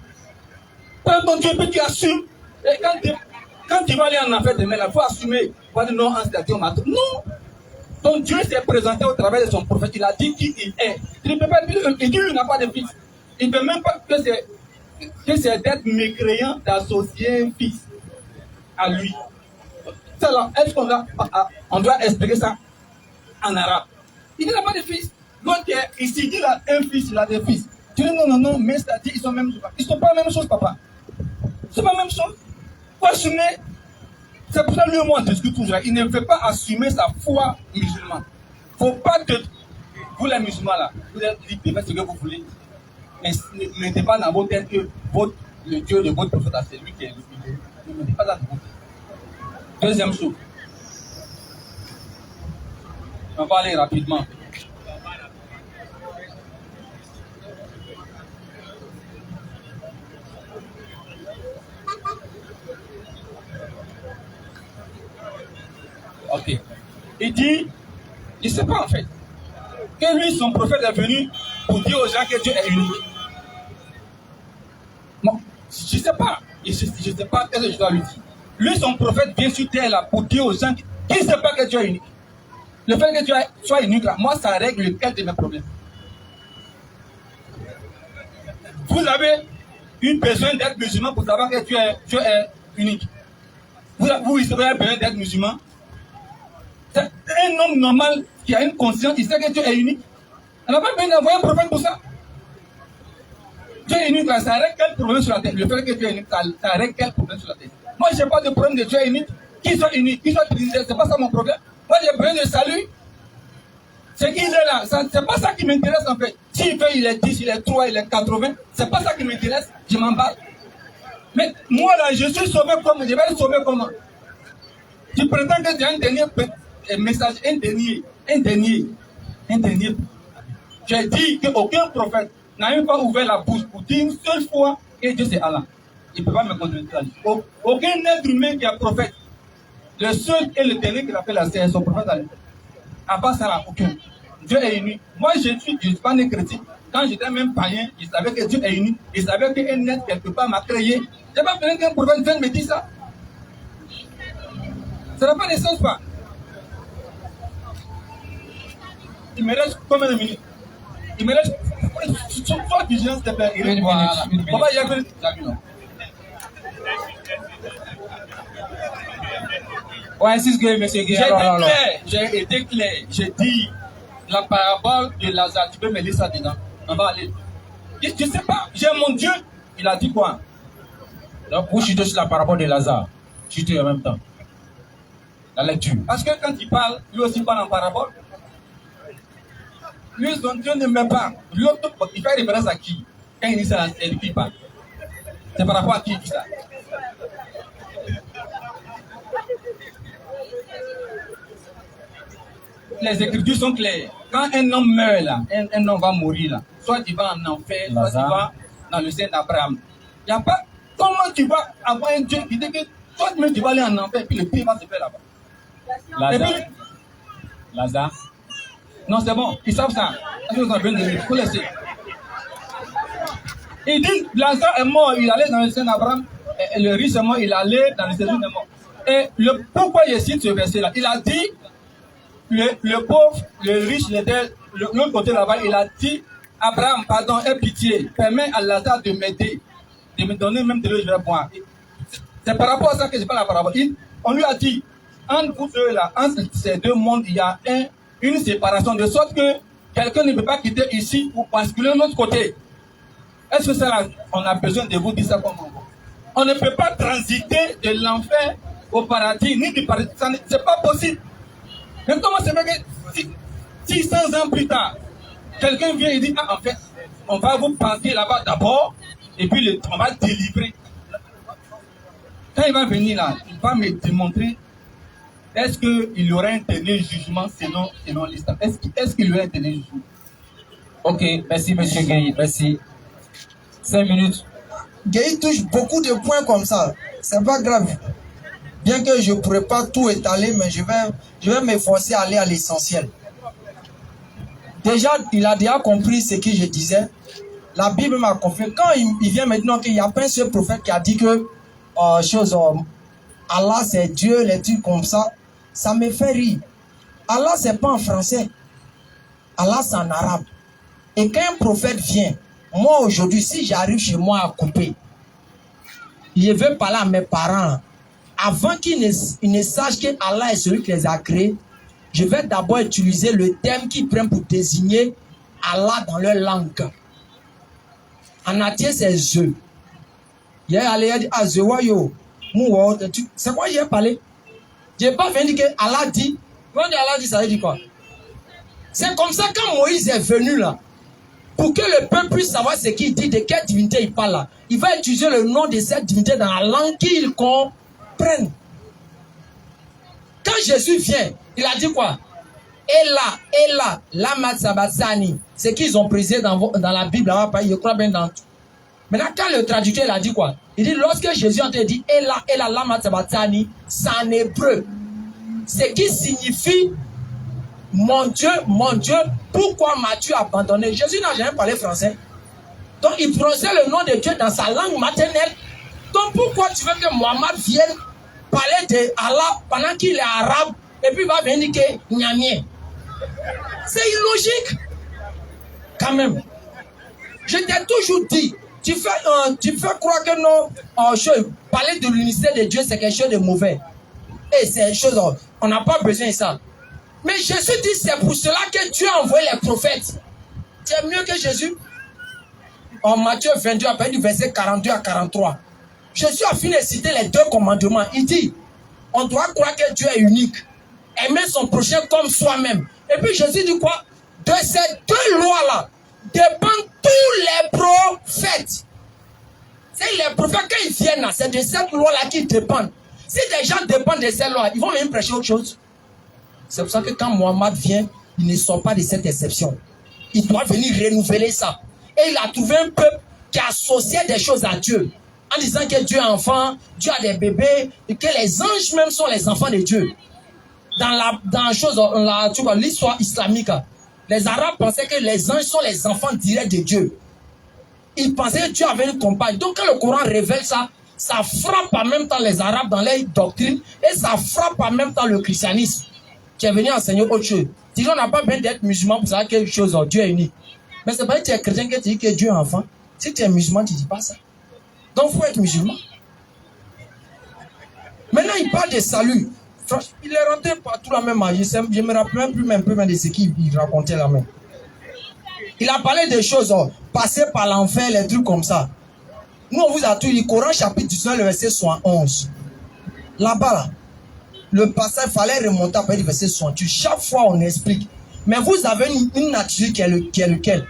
Prends ton Dieu, puis tu assumes. Et quand tu vas aller en enfer demain, il faut assumer. Pas de non, non. Ton Dieu s'est présenté au travers de son prophète. Il a dit qui il est. Il ne peut pas dire, il dit qu'il n'a pas de fils. Il ne peut même pas que c'est d'être mécréant d'associer un fils à lui. Est-ce qu'on doit expliquer ça en arabe? Il n'a pas de fils. Donc ici, il a un fils, il a des fils. Tu dis non, mais c'est-à-dire ils sont même. Ils ne sont pas la même chose, papa. C'est pas la même chose. Il faut assumer. C'est pour ça que lui, moi, on discute toujours. Il ne veut pas assumer sa foi musulmane. Il ne faut pas que vous, les musulmans, là, vous dites ce que vous voulez. Mais ne mettez pas dans votre tête que le Dieu de votre prophète, c'est lui qui est le Dieu. Ne mettez pas dans votre tête. Deuxième chose. On va aller rapidement. Ok. Il dit, il ne sait pas en fait, que lui, son prophète est venu pour dire aux gens que Dieu est unique. Bon, je ne sais pas. Je ne sais pas ce que je dois lui dire. Lui, son prophète vient sur terre là pour dire aux gens qui ne savent pas que Dieu est unique. Le fait que Dieu soit unique là, moi, ça règle lequel de mes problèmes. Vous avez une besoin d'être musulman pour savoir que Dieu est unique. Vous avez besoin d'être musulman. C'est un homme normal qui a une conscience, il sait que Dieu est unique. On n'a pas besoin d'envoyer un prophète pour ça. Dieu est unique là, ça règle quel problème sur la terre? Le fait que Dieu est unique, ça règle quel problème sur la terre? Moi, je n'ai pas de problème de Dieu est unique. Qu'il soit unique, qu'il soit trinitaire, c'est pas ça mon problème. Moi, j'ai besoin de salut. C'est qu'il est là, c'est pas ça qui m'intéresse en fait. S'il fait, il est 10, il est 3, il est 80, c'est pas ça qui m'intéresse, je m'en bats. Mais moi là, je suis sauvé comment? Je vais être sauvé comment? Tu prétends que tu as un dernier message, un dernier. J'ai dit qu'aucun prophète n'a même pas ouvert la bouche pour dire une seule fois que Dieu c'est Allah. Il ne peut pas me contredire. Aucun être humain qui est prophète. Le seul et le dernier qui l'appelle la c'est son prophète Allah. À part ça, là, aucun. Dieu est unique. Moi, je ne suis pas né chrétien. Quand j'étais même païen, je savais que Dieu est unique. Je savais qu'un être quelque part m'a créé. Je n'ai pas besoin qu'un prophète vienne me dire ça. Ça n'a pas de sens, pas. Il me reste combien de minutes? Il me reste. Sois vigilant, s'il te plaît. Une minute. On va y aller. Ouais, c'est ce que monsieur Guerrero. J'ai été clair. J'ai dit la parabole de Lazare. Tu peux me lire ça dedans? On va aller. Je ne sais pas. J'ai mon Dieu. Il a dit quoi? Donc, vous chutez sur la parabole de Lazare. Chutez en même temps. La lecture. Parce que quand il parle, lui aussi parle en parabole. Lui, son Dieu ne m'aime pas. L'autre, il fait référence à qui? Quand il dit ça, c'est lui qui parle. C'est par rapport à qui il dit ça? Les Écritures sont claires. Quand un homme meurt là, un homme va mourir là, soit il va en enfer, soit il va dans le sein d'Abraham. Il n'y a pas. Comment tu vas avoir un Dieu qui dit que toi-même tu vas aller en enfer, puis le pire va se faire là-bas? Lazare. Non, c'est bon, ils savent ça. Il faut laisser. Il dit Lazare est mort, il allait dans le sein d'Abraham, et le riche est mort, il allait dans le sein de mort. Et pourquoi il cite ce verset-là? Il a dit. Le pauvre, le riche, l'autre côté là-bas, il a dit Abraham, pardon, aie pitié, permets à Lazare de m'aider, de me donner même de l'eau, je vais boire. C'est par rapport à ça que je parle la parabole. On lui a dit, entre vous deux là, entre ces deux mondes, il y a une séparation, de sorte que quelqu'un ne peut pas quitter ici pour basculer de l'autre côté. Est-ce que ça là, on a besoin de vous dire ça comment? On ne peut pas transiter de l'enfer au paradis, ni du paradis, c'est pas possible. Mais comment c'est fait que 600 ans plus tard, quelqu'un vient et dit, ah, en fait, on va vous passer là-bas d'abord, et puis on va délivrer. Quand il va venir là, il va me démontrer, est-ce qu'il y aura un dernier jugement selon l'islam? Est-ce qu'il y aura un dernier jugement? Ok, merci monsieur Gueye, merci. 5 minutes. Gueye touche beaucoup de points comme ça. C'est pas grave. Bien que je ne pourrais pas tout étaler, mais je vais m'efforcer à aller à l'essentiel. Déjà, il a déjà compris ce que je disais. La Bible m'a confié. Quand il vient maintenant qu'il n'y a pas un seul prophète qui a dit que Allah c'est Dieu, les trucs comme ça, ça me fait rire. Allah c'est pas en français. Allah c'est en arabe. Et quand un prophète vient, moi aujourd'hui, si j'arrive chez moi à couper, je vais parler à mes parents. Avant qu'ils ne sachent que Allah est celui qui les a créés, je vais d'abord utiliser le terme qu'ils prennent pour désigner Allah dans leur langue. En atier, c'est je. Il a dit, ah, je vois yo. C'est quoi j'ai parlé? Je n'ai pas venu dire que Allah dit. Quand Allah dit, ça veut dire quoi? C'est comme ça quand Moïse est venu là, pour que le peuple puisse savoir ce qu'il dit, de quelle divinité il parle là. Il va utiliser le nom de cette divinité dans la langue qu'il comprend. Quand Jésus vient, il a dit quoi? Ella, lama sabatsani. C'est qu'ils ont prisé dans la Bible, je crois bien dans tout. Maintenant, quand le traducteur il a dit quoi? Il dit, lorsque Jésus a dit Ella, lama sabatsani, c'est en hébreu. Ce qui signifie mon Dieu, pourquoi m'as-tu abandonné? Jésus n'a jamais parlé français. Donc il prononçait le nom de Dieu dans sa langue maternelle. Donc pourquoi tu veux que Mohammed vienne parler de Allah pendant qu'il est arabe et puis il va venir dire que Niamien? C'est illogique. Quand même. Je t'ai toujours dit, tu fais croire que non, parler de l'unicité de Dieu c'est quelque chose de mauvais. Et c'est une chose, on n'a pas besoin de ça. Mais Jésus dit, c'est pour cela que Dieu a envoyé les prophètes. Tu es mieux que Jésus. En Matthieu 22, à partir du verset 42 à 43. Jésus a fini de citer les 2 commandements. Il dit, on doit croire que Dieu est unique. Aimer son prochain comme soi-même. Et puis Jésus dit quoi? De ces 2 lois-là dépendent tous les prophètes. C'est les prophètes, quand ils viennent là, c'est de cette loi-là qu'ils dépendent. Si des gens dépendent de cette loi, ils vont même prêcher autre chose. C'est pour ça que quand Mohammed vient, il ne sort pas de cette exception. Il doit venir renouveler ça. Et il a trouvé un peuple qui associait des choses à Dieu. En disant que Dieu est enfant, Dieu a des bébés, et que les anges même sont les enfants de Dieu. Dans l'histoire islamique, les Arabes pensaient que les anges sont les enfants directs de Dieu. Ils pensaient que Dieu avait une compagne. Donc quand le Coran révèle ça, ça frappe en même temps les Arabes dans leur doctrine et ça frappe en même temps le christianisme qui est venu enseigner autre chose. Si on n'a pas besoin d'être musulman pour savoir quelque chose, Dieu est unique. Mais c'est pas que tu es chrétien que tu dis que Dieu est enfant. Si tu es musulman, tu ne dis pas ça. Donc il faut être musulman. Maintenant, il parle de salut. Franchement, il est rentré partout la même âge. Je ne me rappelle même plus de ce qu'il racontait là même. Il a parlé des choses, passer par l'enfer, les trucs comme ça. Nous, on vous a tout dit, Coran chapitre 19, le verset 71. Là-bas, là, le passage, il fallait remonter après le verset 68. Chaque fois, on explique. Mais vous avez une nature qui est lequel?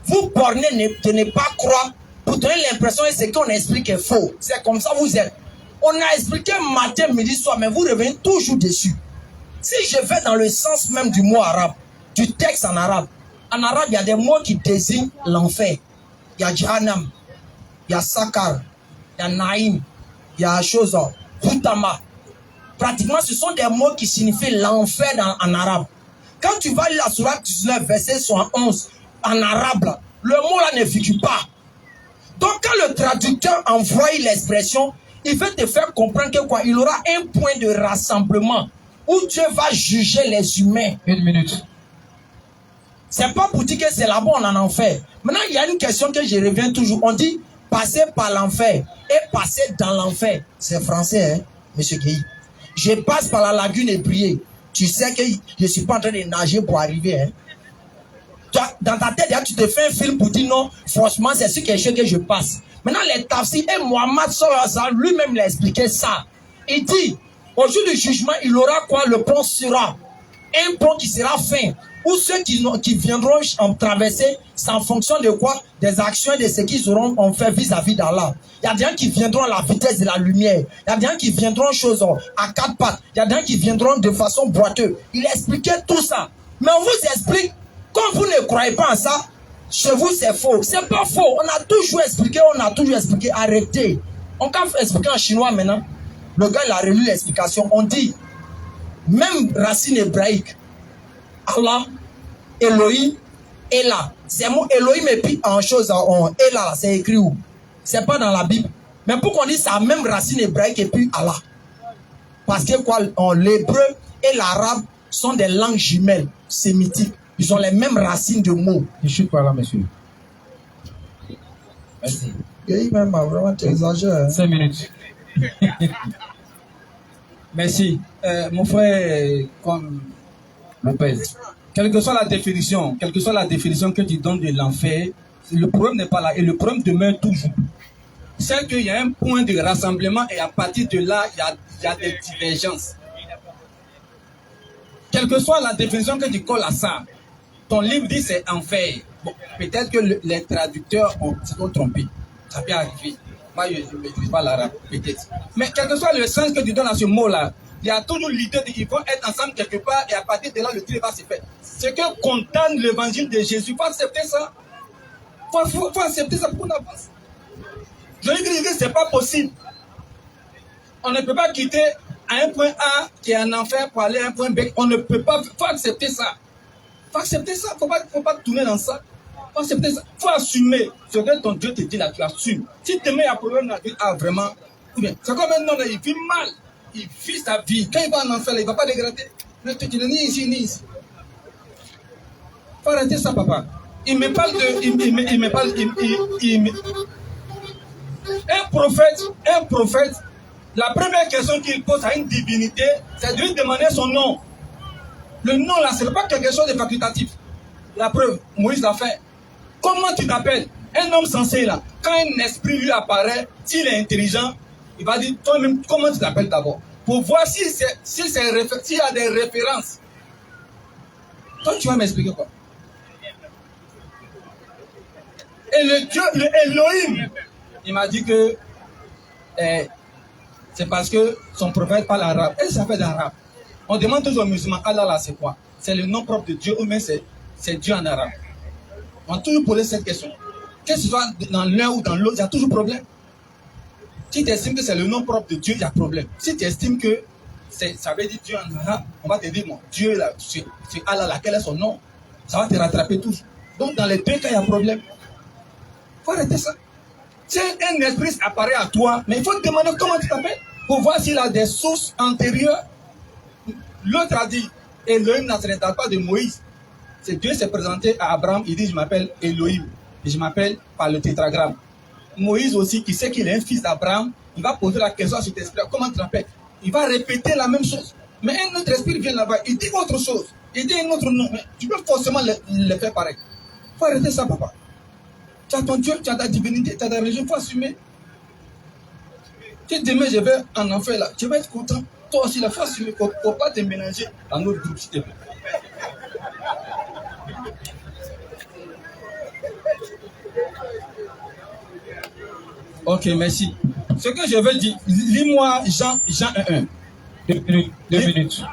Vous bornez de ne pas croire pour donner l'impression que ce qu'on explique est faux. C'est comme ça vous êtes. On a expliqué matin, midi, soir, mais vous revenez toujours dessus. Si je vais dans le sens même du mot arabe, du texte en arabe, il y a des mots qui désignent l'enfer. Il y a Jahannam, il y a Sakar, il y a Naïm, il y a chose, Hutama. Pratiquement, ce sont des mots qui signifient l'enfer en arabe. Quand tu vas lire la sourate 19, verset 71, en arabe, là, le mot là ne figure pas. Donc, quand le traducteur envoie l'expression, il veut te faire comprendre que quoi, il aura un point de rassemblement où Dieu va juger les humains. 1 minute. C'est pas pour dire que c'est là-bas on en enfer. Maintenant, il y a une question que je reviens toujours. On dit passer par l'enfer et passer dans l'enfer. C'est français, hein, monsieur Guy. Je passe par la lagune et prier. Tu sais que je ne suis pas en train de nager pour arriver. Hein. Dans ta tête, tu te fais un film pour dire non, franchement, c'est sur quelque chose que je passe. Maintenant, les tafsirs et Mohammed lui-même l'a expliqué ça. Il dit, au jour du jugement, il aura quoi? Le pont sera. Un pont qui sera fin. Ou ceux qui viendront en traverser, c'est en fonction de quoi? Des actions et de ce qu'ils auront fait vis-à-vis d'Allah. Il y a des gens qui viendront à la vitesse de la lumière. Il y a des gens qui viendront à 4 pattes. Il y a des gens qui viendront de façon boiteuse. Il expliquait tout ça. Mais on vous explique, comme vous ne croyez pas en ça, chez vous c'est faux. C'est pas faux. On a toujours expliqué, Arrêtez. On peut expliquer en chinois maintenant. Le gars, il a relu l'explication. On dit, même racine hébraïque, Allah, Elohim, Ella. C'est mot Elohim et puis en chose, Ella, c'est écrit où? C'est pas dans la Bible. Mais pourquoi on dit ça, même racine hébraïque et puis Allah? Parce que quoi, l'hébreu et l'arabe sont des langues jumelles, sémitiques. Ils ont les mêmes racines de mots. Je suis pas là, monsieur. Merci. Et même, vraiment, tu exagères. 5 minutes. Merci. Mon frère, comme Lopez. quelle que soit la définition que tu donnes de l'enfer, le problème n'est pas là et le problème demeure toujours. C'est qu'il y a un point de rassemblement et à partir de là, il y a des divergences. Quelle que soit la définition que tu colles à ça, ton livre dit c'est enfer. Bon, peut-être que les traducteurs se sont trompés. Ça peut arriver. Moi, je ne maîtrise pas l'arabe, peut-être. Mais quel que soit le sens que tu donnes à ce mot-là, il y a toujours l'idée qu'ils vont être ensemble quelque part et à partir de là, le tri va se faire. Ce que condamne l'évangile de Jésus, il faut accepter ça. Il faut accepter ça pour qu'on avance. Je dis que ce n'est pas possible. On ne peut pas quitter à un point A qui est un enfer pour aller à un point B. On ne peut pas, il faut accepter ça. Faut accepter ça, faut pas tourner dans ça. Faut accepter ça, faut assumer ce que ton Dieu te dit là, tu assumes. Si demain il y a un problème dans la vie, vraiment, c'est comme un homme, il vit mal, il vit sa vie. Quand il va en enfer, il ne va pas dégrader. Mais tu dis ni ici, ni ici. Faut arrêter ça, papa. Il me parle un prophète, la première question qu'il pose à une divinité, c'est de lui demander son nom. Le nom là, ce n'est pas quelque chose de facultatif. La preuve, Moïse l'a fait. Comment tu t'appelles? Un homme sensé là, quand un esprit lui apparaît, s'il est intelligent, il va dire toi-même comment tu t'appelles d'abord. Pour voir s'il y a des références. Toi, tu vas m'expliquer quoi? Et le Dieu, le Elohim, il m'a dit que c'est parce que son prophète parle arabe. Elle s'appelle d'arabe. On demande toujours aux musulmans, Allah là c'est quoi? C'est le nom propre de Dieu ou bien c'est Dieu en arabe? On a toujours posé cette question. Que ce soit dans l'un ou dans l'autre, il y a toujours problème. Si tu estimes que c'est le nom propre de Dieu, il y a problème. Si tu estimes que ça veut dire Dieu en arabe, on va te dire, bon, Dieu là, c'est Allah là, quel est son nom? Ça va te rattraper tous. Donc dans les deux cas, il y a problème. Il faut arrêter ça. Si un esprit apparaît à toi, mais il faut te demander comment tu t'appelles pour voir s'il a des sources antérieures. L'autre a dit, Elohim ne se date pas de Moïse. C'est Dieu s'est présenté à Abraham, il dit, je m'appelle Elohim. Et je m'appelle par le tétragramme. Moïse aussi, qui sait qu'il est un fils d'Abraham, il va poser la question à cet esprit, comment tu t'appelles? Il va répéter la même chose. Mais un autre esprit vient là-bas, il dit autre chose. Il dit un autre nom. Mais tu peux forcément le faire pareil. Il faut arrêter ça, papa. Tu as ton Dieu, tu as ta divinité, tu as ta religion, il faut assumer. Si demain je vais en enfer là, tu vas être content. Toi aussi, il faut assumer. Il ne faut pas te mélanger dans notre groupe, s'il te plaît. Ok, merci. Ce que je veux dire, lis-moi Jean 1:1. 2 minutes. 2 minutes.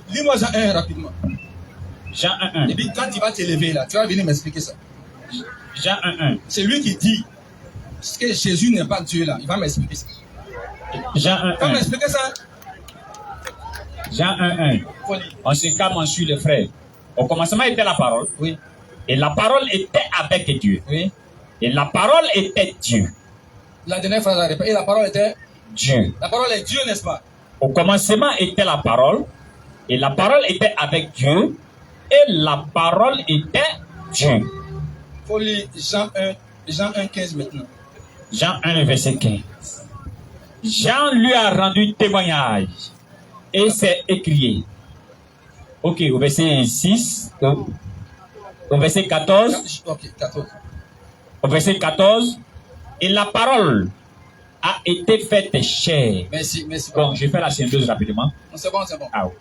Lis-moi Jean 1 rapidement. Jean 1:1. Et puis quand tu vas t'élever là, tu vas venir m'expliquer ça. Jean 1:1. C'est lui qui dit que Jésus n'est pas Dieu là. Il va m'expliquer ça. Jean Il va 1:1. m'expliquer ça. Jean 1:1. On se calme, on suit les frères. Au commencement était la parole. Oui. Et la parole était avec Dieu. Oui. Et la parole était Dieu. La dernière phrase à répéter. Et la parole était Dieu. La parole est Dieu, n'est-ce pas? Au commencement était la parole. Et la parole était avec Dieu. Et la parole était Dieu. Il faut lire Jean 1:15 maintenant. Jean 1, verset 15. Jean lui a rendu témoignage et s'est écrié. Ok, au verset 6, au verset 14, Ok, 14. au verset 14, et la parole a été faite chair. Merci. Bon, je vais faire la synthèse rapidement. Non, c'est bon. Ah oui,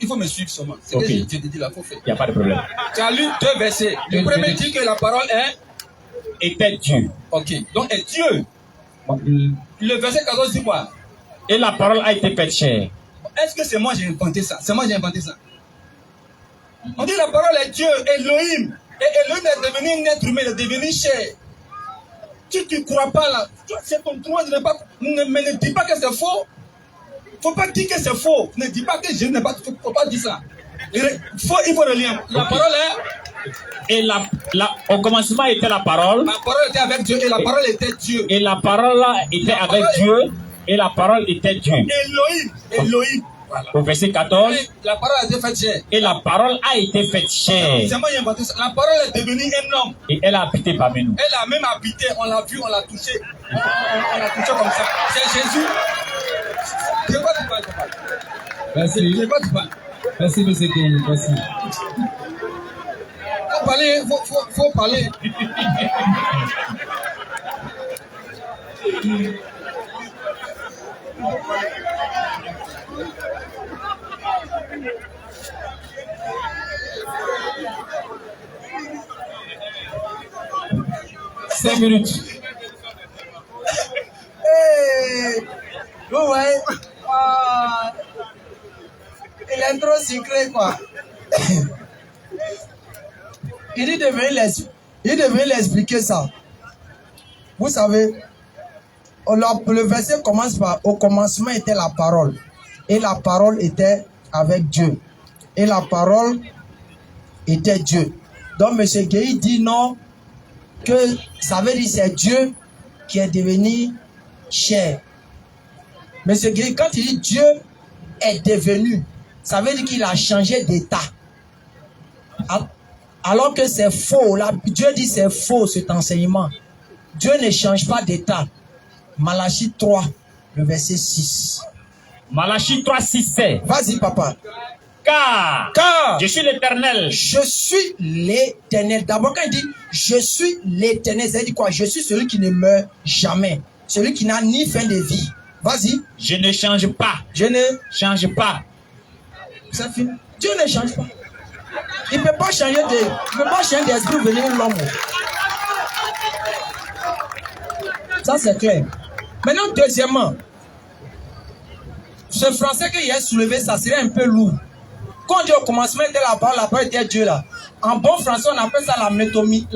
Il faut me suivre seulement. C'est Ok. ce que je te dis là, il faut faire. il n'y a pas de problème. Tu as lu 2 versets. Le premier dit que la parole est. Était Dieu. Ok, donc est Dieu. Bon, Le verset 14 dit quoi? et la parole a été faite chair. Est-ce que c'est moi qui ai inventé ça? C'est moi qui ai inventé ça. On dit la parole est Dieu, Elohim. Et Elohim est devenu un être humain, il est devenu chair. Si tu ne crois pas là, c'est ton droit de ne pas. Mais ne dis pas que c'est faux. Il ne faut pas dire que c'est faux. Ne dis pas que Jésus n'est pas. Il ne faut pas dire ça. Il faut relire. La parole est. Et au commencement était la parole. La parole était avec Dieu et la parole était Dieu. Et la parole était avec Dieu. Et la parole était Dieu. Elohim. Voilà. Au verset 14. Et la parole a été faite chair. Et la parole a été faite chair. C'est moi qui ai inventé ça. La parole est devenue un homme. Et elle a habité parmi nous. Elle a même habité, on l'a vu, on l'a touché. On l'a touché comme ça. C'est Jésus. De quoi tu parles? Merci. De quoi tu parles? Merci, M. Gueye. Merci. Faut parler. Cinq minutes. Hey, vous voyez, il est trop sucré quoi. Il devait l'expliquer ça. Vous savez, le verset commence par au commencement était la parole et la parole était avec Dieu Et la parole était Dieu. Donc M. Guéhi dit non, que ça veut dire c'est Dieu qui est devenu chair. M. Guéhi, quand il dit Dieu est devenu, ça veut dire qu'il a changé d'état. Alors que c'est faux. Là, Dieu dit c'est faux cet enseignement. Dieu ne change pas d'état. Malachie 3, le verset 6. Malachie 3, 6, 7. Vas-y, papa. Car je suis l'Éternel. Je suis l'Éternel. D'abord, quand il dit je suis l'Éternel, ça veut dire quoi? Je suis celui qui ne meurt jamais. Celui qui n'a ni fin de vie. Vas-y. Je ne change pas. Je ne change pas. C'est fini. Dieu ne change pas. Il ne peut pas changer d'esprit venir l'homme. Ça, c'est clair. Maintenant, deuxièmement, ce français qu'il a soulevé, ça serait un peu lourd. Quand on dit au commencement était la parole était Dieu là. En bon français, on appelle ça la métonymie.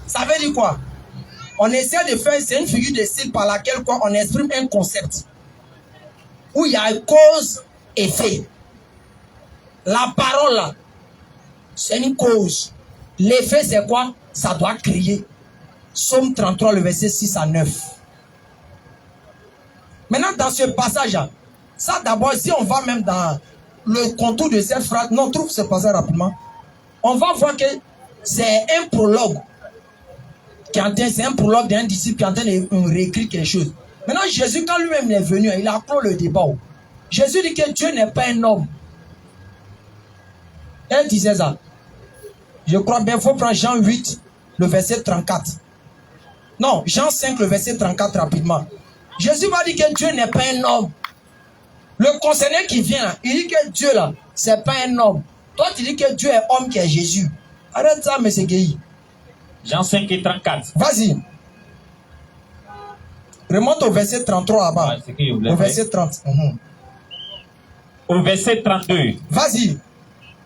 Ça veut dire quoi? On essaie de faire, c'est une figure de style par laquelle quoi, on exprime un concept. Où il y a cause et effet. La parole là, c'est une cause. L'effet c'est quoi? Ça doit crier. Psaume 33, le verset 6 à 9. Maintenant, dans ce passage-là, ça d'abord, si on va même dans le contour de cette phrase, non, trouve ce passage rapidement. On va voir que c'est un prologue. C'est un prologue d'un disciple qui est en train de réécrire quelque chose. Maintenant, Jésus, quand lui-même est venu, il a clos le débat. Jésus dit que Dieu n'est pas un homme. Elle disait ça. Je crois bien, il faut prendre Jean 8, le verset 34. Non, Jean 5, le verset 34 rapidement. Jésus va dire que Dieu n'est pas un homme. Le concerné qui vient là, il dit que Dieu là, c'est pas un homme. Toi, tu dis que Dieu est homme qui est Jésus. Arrête ça, M. Guéhi. Jean 5 et 34. Vas-y. Remonte au verset 33 là-bas. Ouais, au verset 30. Au verset 32. Vas-y.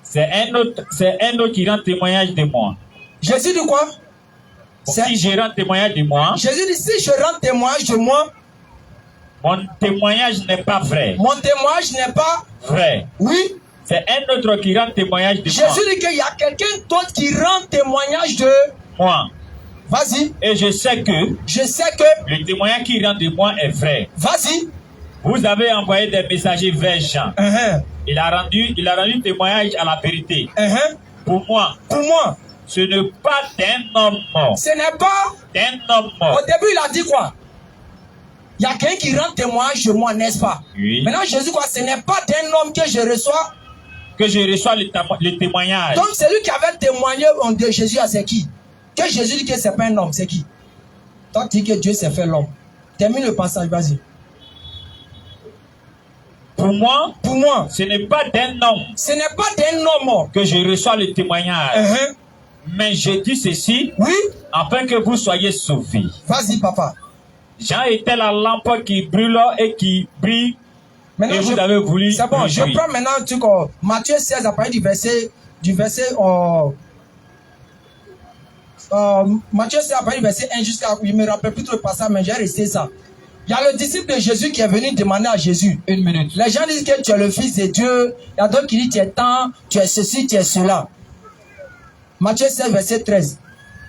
C'est un autre qui rend témoignage de moi. Jésus dit quoi? Si je rends témoignage de moi. Jésus dit si je rends témoignage de moi. Mon témoignage n'est pas vrai. Mon témoignage n'est pas vrai. Oui. C'est un autre qui rend témoignage de moi. Jésus dit qu'il y a quelqu'un d'autre qui rend témoignage de moi. Vas-y. Et je sais que le témoignage qui rend de moi est vrai. Vas-y. Vous avez envoyé des messagers vers Jean. Il a rendu témoignage à la vérité. Pour moi. Ce n'est pas d'un homme mort. Ce n'est pas d'un homme mort. Au début, il a dit quoi? Il y a quelqu'un qui rend témoignage de moi, n'est-ce pas? Oui. Maintenant, Jésus, quoi? Ce n'est pas d'un homme que je reçois. Que je reçois le témoignage. Donc, celui qui avait témoigné de Jésus, c'est qui? Que Jésus dit que ce n'est pas un homme, c'est qui? Toi, tu dis que Dieu s'est fait l'homme. Termine le passage, vas-y. Pour moi, ce n'est pas d'un homme. Ce n'est pas d'un homme que je reçois le témoignage. Mais je dis ceci, oui, afin que vous soyez sauvés. Vas-y, papa. Jean était la lampe qui brûle et qui brille. Maintenant, et vous avez voulu. C'est bon, je prends maintenant Matthieu 16 à partir du verset Matthieu 16 à partir du verset 1 jusqu'à. Je me rappelle plus trop le passage, mais j'ai resté ça. Il y a le disciple de Jésus qui est venu demander à Jésus. Une minute. Les gens disent que tu es le fils de Dieu. Il y a d'autres qui disent tu es tant, tu es ceci, tu es cela. Matthieu 16, verset 13.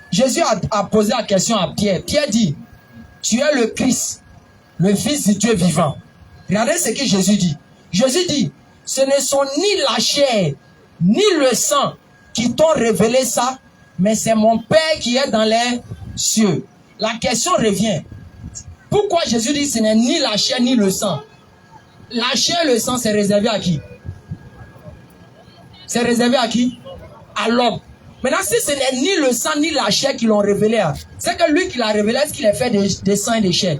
Jésus a posé la question à Pierre. Pierre dit, tu es le Christ, le Fils du Dieu vivant. Regardez ce que Jésus dit. Jésus dit, ce ne sont ni la chair, ni le sang qui t'ont révélé ça, mais c'est mon Père qui est dans les cieux. La question revient. Pourquoi Jésus dit, ce n'est ni la chair, ni le sang? La chair et le sang, c'est réservé à qui? C'est réservé à qui? À l'homme. Maintenant, si ce n'est ni le sang ni la chair qui l'ont révélé, c'est que lui qui l'a révélé, est-ce qu'il a fait des sangs et des chairs?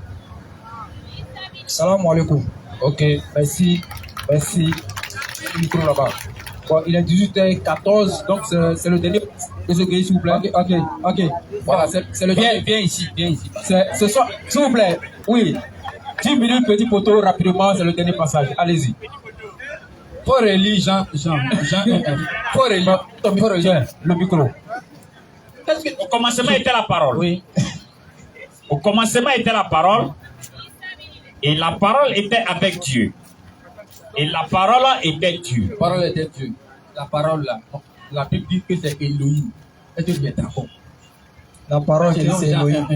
Salam alaikum. Ok, merci. Merci. Micro là-bas. Bon, il est 18h14, donc c'est le dernier. Monsieur Guéhi, s'il vous plaît. Ok. Voilà, c'est le dernier. Viens ici. Ce soir, s'il vous plaît. Oui. 10 minutes, petit poteau, rapidement, c'est le dernier passage. Allez-y. Pour relire Jean. Pour relire le micro. Au commencement était la parole. Oui. Au commencement était la parole. Et la parole était avec Dieu. Et la parole était Dieu. La parole était Dieu. La parole là, la Bible dit que c'est Elohim. Est-ce que tu es d'accord? La parole C'est que c'est Elohim.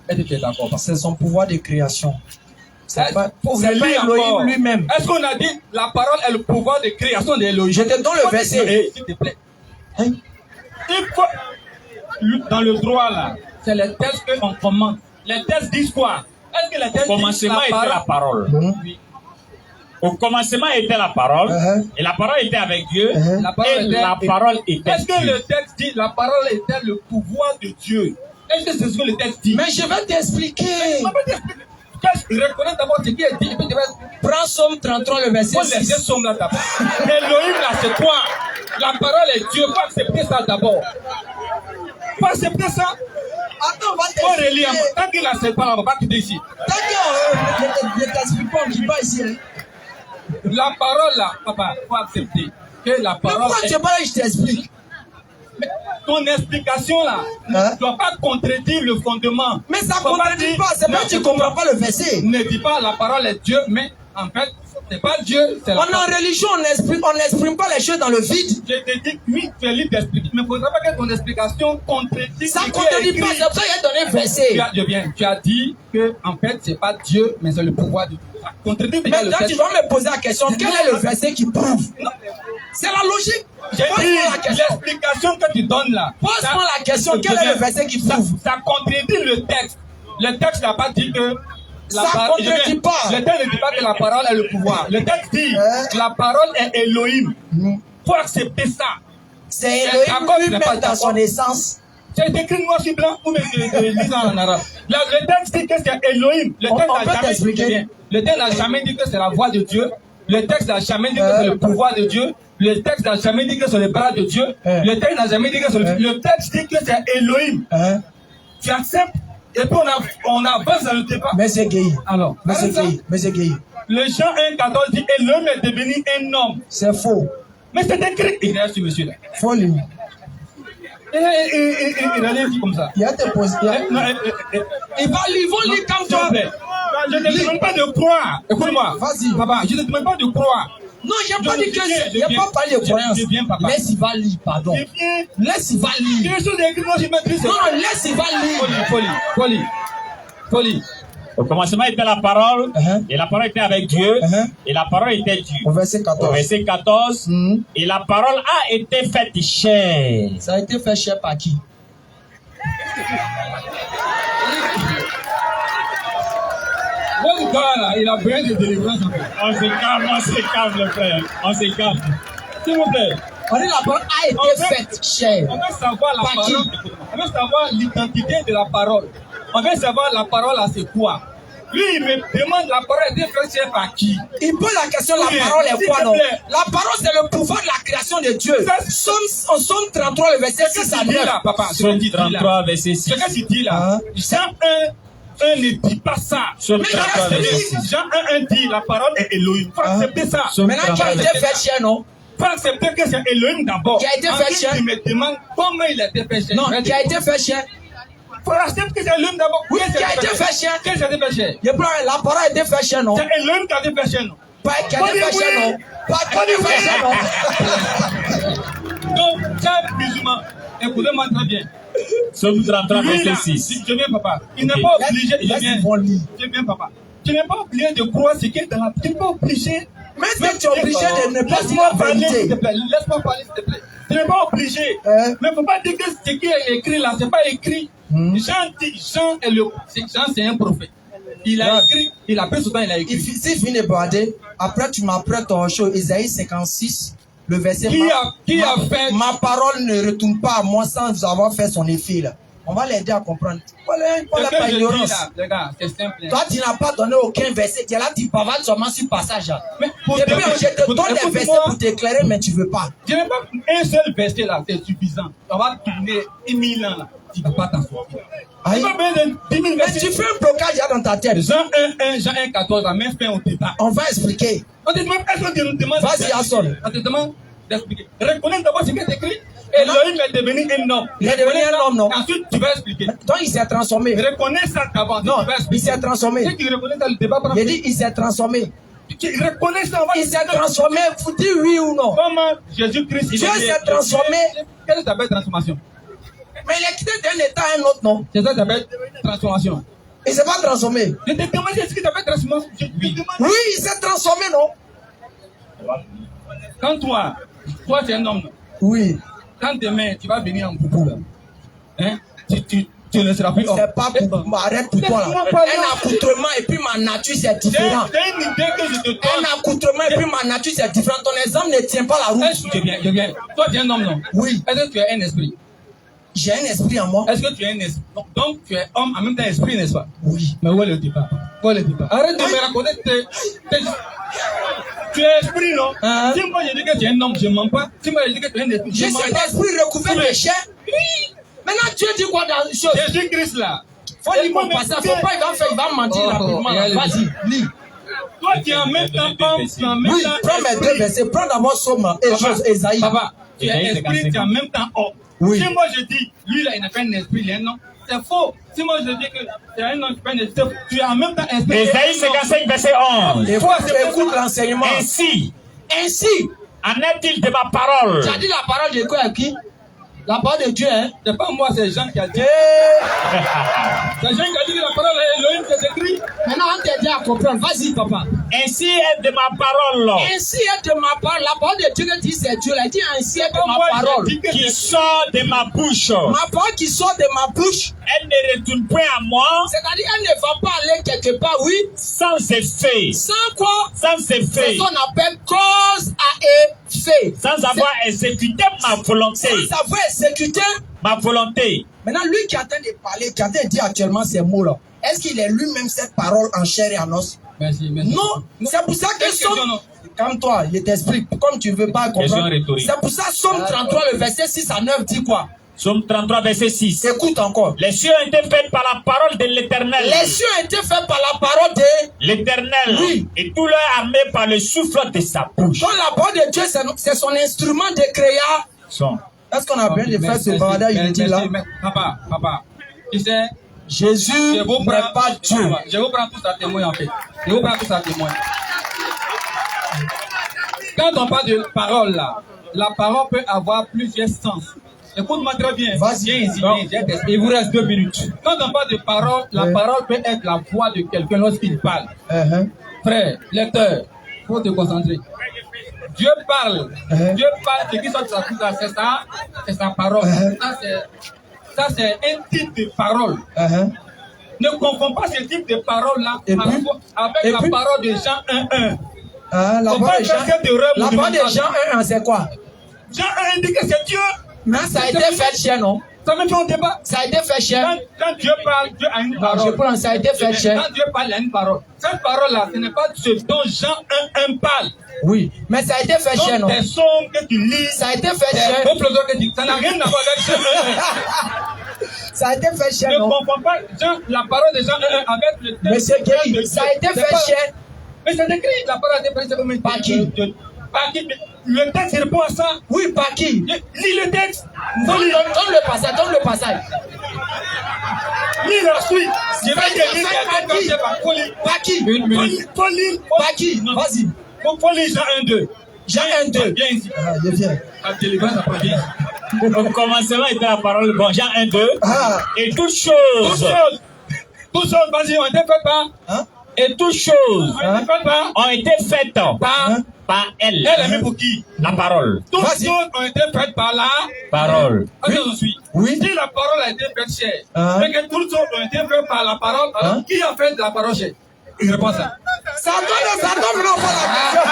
Est-ce que tu es d'accord? C'est son pouvoir de création. C'est pas Faut Elohim encore. lui-même. Est-ce qu'on a dit la parole est le pouvoir de création d'Elohim? Je te donne le verset. S'il te plaît. Hein? Il faut, dans le droit là, c'est les textes qu'on commente. Les textes disent quoi? Est-ce que les textes Au commencement disent était la parole. Oui. Au commencement était la parole. Et la parole était avec Dieu. La parole Et était- la parole était Est-ce que Dieu. le texte dit la parole était le pouvoir de Dieu? Est-ce que c'est ce que le texte dit? Mais je vais t'expliquer. Reconnais d'abord ce qui est dit. Et puis tu vas Prends Somme 33, le verset faut laisser 6. somme là d'abord. Elohim là, c'est quoi? La parole est Dieu. Faut accepter ça d'abord. Faut accepter ça. Attends, on va Faut relire. t'expliquer. Tant qu'il n'accepte pas, on va pas quitter ici. D'accord, ne t'explique pas, on ne dit pas ici. Hein. La parole là, papa, faut accepter que la Mais parole pourquoi tu est... es pas là, je t'explique. Ton explication là Hein? ne doit pas contredire le fondement. Mais ça ne Faut pas contredit dire- pas, c'est pas Non, que tu ne comprends pas le verset. Ne dis pas la parole est Dieu, mais en fait, c'est pas Dieu, c'est On la est en parole. religion, on n'exprime pas les choses dans le vide. Je te dis, oui, tu es libre d'expliquer, mais il ne faudra pas que ton explication contredise Ça ce ne qui est contredit écrit. pas, c'est pour ça qu'il a donné un verset. Tu as dit que en fait, c'est pas Dieu, mais c'est le pouvoir de Dieu. Ça contredit déjà le Maintenant, tu texte. dois me poser la question, quel est le verset qui prouve? Non. C'est la logique. J'ai Pose-moi la dit, question. l'explication que tu donnes là. Pose-moi la question, quel est le verset qui ça, prouve? ça contredit le texte. Le texte n'a pas dit que. Ça contredit pas. Le texte ne dit pas que la parole est le pouvoir. Le texte dit Hein? que la parole est Elohim. Faut accepter ça. C'est d'accord, Elohim tu n'es pas lui-même dans son d'accord. essence. C'est écrit noir sur blanc ou bien lisant en arabe. Le texte dit que c'est Elohim. Le On texte peut n'a jamais dit t'expliquer. que bien. Le texte n'a jamais dit que c'est la voix de Dieu. Le texte n'a jamais dit que c'est le pouvoir de Dieu. Le texte n'a jamais dit que c'est le bras de Dieu. Le texte n'a jamais dit que c'est le texte dit que c'est Elohim. Hein? Tu acceptes et puis on avance dans le débat. Monsieur Gueye. Alors, Monsieur ça, Gueye. Monsieur Gueye. le Jean 1,14 dit Elohim est devenu un homme. C'est faux. Mais c'est écrit. Il reste ce monsieur là. Faut lui. Il allait dire comme ça. Il a te posé. Non, Il va lire, ils vont lire comme s'il te toi. plaît. Je ne te demande pas de croire. Écoute-moi. Vas-y. Papa, je ne te demande pas de croire. Non, j'ai pas Je dit que viens, il n'y a je pas parlé de viens, croyance. je viens, papa. Laisse, il va lire, pardon. Je viens. Laisse, il va lire. Quelque chose d'écrit, moi je maîtrise. Non, non, laisse, il va lire. Folie. Au commencement était la parole. Et la parole était avec Dieu. Et la parole était Dieu. Au verset Au 14. verset 14. Et la parole a été faite chair. Ça a été fait cher par qui? Votre gars là, il a besoin de délivrance en fait. On se calme, le frère. On se calme. S'il vous plaît. On dit la parole a été faite cher. On veut savoir la Par qui? parole. On veut savoir l'identité de la parole. On veut savoir la parole à c'est quoi. Lui, il me demande la parole a été faite cher par qui? Il pose la question, la Oui, parole est s'il quoi, te non? plaît. La parole, c'est le pouvoir de la création de Dieu. Ça, En Somme 33, le verset Ce que 6 à tu dis 9. là, papa, ce que Somme tu dis là. 33, verset 6. Ce que tu dis là, Hein? Jean 1 ne dit pas ça. Somme Mais 33, j'ai verset dit- 6. Jean 1 dit la parole est Elohim. Faut accepter ça. Somme Maintenant, qui a 33, été fait cher, non? Faut accepter que c'est Elohim d'abord. Qui a été fait Ensuite, cher? tu me demandes comment il a été fait cher. Non, qui a été fait cher. Faut accepter que c'est Elohim d'abord. Oui, qui a été fait cher. Qu'est-ce qui a été fait cher? Je prends la parole a été fait cher, non? C'est Elohim qui a été fait cher, non? Pas qui a été fait cher, non? Pas qui a été fait cher, non? Donc, chers musulmans, écoutez-moi très bien. Somme 33, Lui, là, verset 6. je viens, papa. Il n'est Ok. pas obligé. Je Laisse, viens. ils vont lire. Je viens, papa. Tu n'es pas obligé de croire ce qui est dans la. Tu n'es pas obligé. Mais est-ce que tu es obligé de ne pas dire Laisse-moi la parler, s'il te vérité? plaît. Laisse-moi parler, s'il te plaît. Tu n'es pas obligé. Hein? Mais il ne faut pas dire que ce qui est écrit là, ce n'est pas écrit. Jean est Jean, c'est un prophète. Il a écrit, il a pris souvent, il a écrit. Si tu viens de brader, après tu m'apprêtes ton show, Isaïe 56, le verset. Qui a fait. Ma parole ne retourne pas à moi sans avoir fait son effet, là. On va l'aider à comprendre. Voilà, pas Ce que par je dis ignorance. là, les gars, c'est simple. Toi, tu n'as pas donné aucun verset. Tu es là, tu bavardes seulement sur passage. Là. Mais pour Et puis, te- je te donne des écoute-moi. versets pour t'éclairer, mais tu veux pas. Je n'ai pas un seul verset là, c'est suffisant. On va tourner 1000 ans là. Tu ne vas pas t'en sortir. Aïe. Tu n'as pas besoin de 10 000 Mais versets. tu fais un blocage là dans ta tête. Jean 1, Jean 1, 14, la même fin au débat. On va expliquer. On te demande, est-ce qu'on te demande Vas-y, Hassan. On te demande d'expliquer. Reconnais d'abord ce qui est écrit. Elohim est devenu un homme. Il est devenu un homme, non? Ensuite, tu vas expliquer. Donc, il s'est transformé. Reconnais ça d'abord. Non, tu vas il expliquer. s'est transformé. Dès que tu reconnais dans le débat, Il dit, il s'est transformé. tu reconnais ça avant. Il s'est transformé. Vous dites oui ou non? Comment Jésus-Christ Dieu s'est transformé. Quelle est ta belle transformation? Mais il est quitté d'un état à un autre, non? C'est ça ta belle transformation. Il ne s'est pas transformé. Je te demande est-ce que ta belle transformation? Oui. Oui, il s'est transformé, non? Quand toi tu es un homme, Oui. quand demain tu vas venir en poupou là, hein, tu ne seras plus homme. C'est pas pour arrête pour toi là. Un accoutrement et puis ma nature c'est différent. C'est une idée que je te donne. Un accoutrement et puis ma nature c'est différent. Ton exemple ne tient pas la route. Je viens. Toi tu es un homme, non? Oui. Est-ce que tu es un esprit? J'ai un esprit en moi. Est-ce que tu es un esprit? Donc tu es homme en même temps esprit, n'est-ce pas? Oui. Mais où est le départ? Où est le départ? Arrête de me raconter tu es esprit, non? Hein? Si moi je dis que tu es un homme, je ne mens pas. Si moi je dis que tu es un esprit, Je suis un esprit recouvert de chair. Oui. Maintenant Dieu dit quoi dans les choses? Jésus-Christ là. Faut lire mon passage. Faut pas il va mentir rapidement. Vas-y, lis. Toi tu es en même temps homme, tu es en même Oui, temps prends mes deux versets. Prends d'abord Somme et Esaïe. Papa, tu es esprit, tu es en même temps homme. Oui. Si moi je dis, lui là il n'a pas un esprit, il est un homme, c'est faux. Si moi je dis que tu es un homme, tu es un esprit, tu es en même temps esprit. Ésaïe 55, verset 11. Écoute l'enseignement. Ainsi, En est-il de ma parole? tu as dit la parole de quoi à qui? La parole de Dieu, hein? C'est pas moi, c'est Jean qui a dit. Eh, C'est Jean qui a dit que la parole est Elohim, c'est écrit. maintenant, on t'a dit à comprendre. Vas-y, papa. Ainsi est de ma parole Ainsi est de ma parole. La parole de Dieu que dit c'est Dieu. Il a dit ainsi est de ma Moi, parole. j'ai dit que qui sort de ma bouche. Ma parole qui sort de ma bouche, Elle ne retourne point à moi c'est-à-dire elle ne va pas aller quelque part, oui, sans effet. sans quoi? Sans C'est effet. ce qu'on appelle cause à effet. Sans avoir exécuté ma volonté. Sans avoir exécuté. Ma volonté. Maintenant, lui qui est en train de parler, qui est en train de dire actuellement ces mots-là, est-ce qu'il est lui-même cette parole en chair et en os? Merci. Non, c'est pour ça que Question, Somme... non. Calme-toi, je t'explique. Comme tu ne veux pas Question comprendre. rhétorique. C'est pour ça Somme 33, le verset 6 à 9 dit quoi? Somme 33, verset 6. Écoute encore. Les cieux ont été faits par la parole de l'Éternel. Les cieux ont été faits par la parole de... L'Éternel. Oui. Et tout leur armée par le souffle de sa bouche. Donc la parole de Dieu, c'est son instrument de création. Est-ce qu'on a bien de faire ce bordel inutile-là? Papa, tu sais, Jésus je vous n'est prends, pas Dieu. je vous prends tous à témoin en fait. Je vous prends tous à témoin. Quand on parle de parole là, la parole peut avoir plusieurs sens. Écoute-moi très bien. Vas-y. Viens ici, viens, il vous reste 2 minutes. Quand on parle de parole, la parole peut être la voix de quelqu'un lorsqu'il parle. Frère, lecteur, faut te concentrer. Dieu parle. Dieu parle, ce qui sort de sa bouche, c'est sa parole. Ça, c'est un type de parole. Ne confonds pas ce type de parole-là avec la parole de Jean 1.1. La parole de Jean 1.1, c'est quoi? Jean 1 dit que c'est Dieu. Mais ça a été fait cher, non? Ça me fait un débat. Ça a été fait cher. Quand Dieu parle, Dieu a une parole. Je pense ça a été fait cher. Quand Dieu parle, il a une parole. Cette parole-là, ce n'est pas ce dont Jean 1.1 parle. Oui, mais ça a été fait cher, non? Donc, des sons que tu lis, ça a été fait cher. Ça n'a rien à voir avec Jean 1.1. Ça a été fait cher, non? Ne confonds pas la parole de Jean 1.1 avec le texte. Monsieur Guéry, ça a été fait cher. Mais c'est écrit, la parole a été faite cher. Par qui? Par qui? Le texte répond à ça. Oui, par qui? Lis le texte. Donne le passage, donne le passage. Lis la suite. Je vais te lire par qui? Faut lire. Par qui? Vas-y. Faut lire Jean 1.2. Jean 1.2. Viens ici. Je viens. La délivrance après viens. Au commencement était la parole. Bon, Jean 1.2. Et toutes choses. Toutes choses, vas-y, ont été faites par. Et toutes choses ont été faites par elle. Elle est même pour qui? La parole. Toutes choses ont été faites par la parole. Oui. Si la parole a été faite chère, mais que toutes choses ont été faites par la parole, alors qui a fait de la parole chère? Il répond ça. Ça donne non pas la question.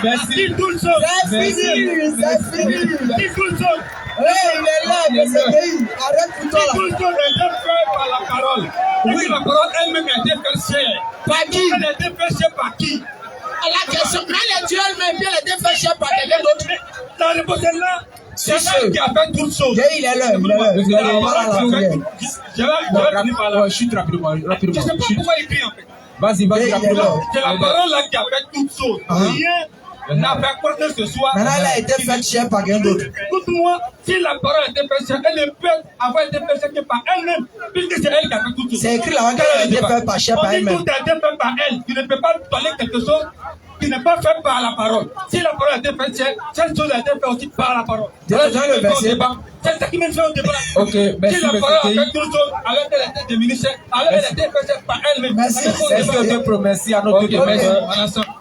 Merci toutes choses. C'est fini. Dis toutes choses. Il est là, monsieur Guéry. Arrête tout ça là. Toutes choses ont été faites par la parole. Oui, la parole elle-même a été faite chère. Par qui? Elle a été faite chère par qui? La question, elle est Dieu elle-même, puis elle a été faite chère par quelqu'un d'autre. La réponse est là. C'est elle qui a fait toutes choses. Il est là. Je vais finir par là. Chute rapidement. Je ne sais pas pourquoi il crie en fait. Vas-y, rapidement. C'est la parole là qui a fait toutes choses. Rien n'a pas porté ce soir. Maintenant, elle a été faite chère par quelqu'un d'autre. Écoute-moi, si la parole a été faite chère, elle ne peut avoir été faite chère que par elle-même, puisque c'est elle qui a fait tout. C'est écrit là-bas qu'elle a été faite par chère par elle-même. Tout a été fait par elle. Tu ne peux pas donner quelque chose qui n'est pas fait par la parole. Si la parole a été faite chère, cette chose a été faite aussi par la parole. Dans le verset. C'est ce qui me fait au débat. Ok, merci, si la parole a fait toute chose, alors qu'elle a été diminuée, alors elle a été faite par elle-même. Merci. Merci à notre merci.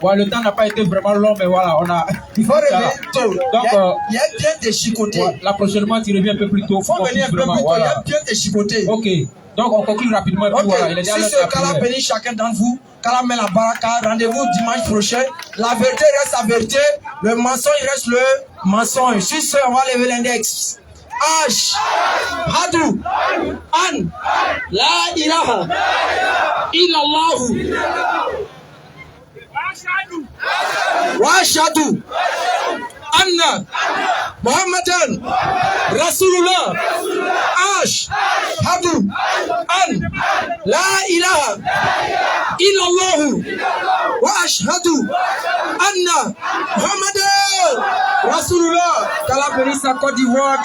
Ouais, le temps n'a pas été vraiment long, mais voilà, on a. Il faut revenir tôt. Donc, il y a bien des chicotés. Ouais, la prochaine fois, tu reviens un peu plus tôt. Il faut venir un peu plus tôt. Il y a bien des chicotés. Ok. Donc, on conclut rapidement. Et puis, voilà, il est déjà si ce qu'Allah bénit chacun d'entre vous, qu'Allah met la baraka, rendez-vous dimanche prochain. La vérité reste la vérité. Le mensonge reste le mensonge. Sur ce, on va lever l'index. H. Hadu. An. La ilaha. Illallahu. Washadu. Anna. Muhammadan. Rasulullah. Ash. Hadu. An. La ilaha. Illallahu. Wa ashhadu. Anna. Muhammadan. Rasulullah. Qu'Allah bénisse la Côte d'Ivoire.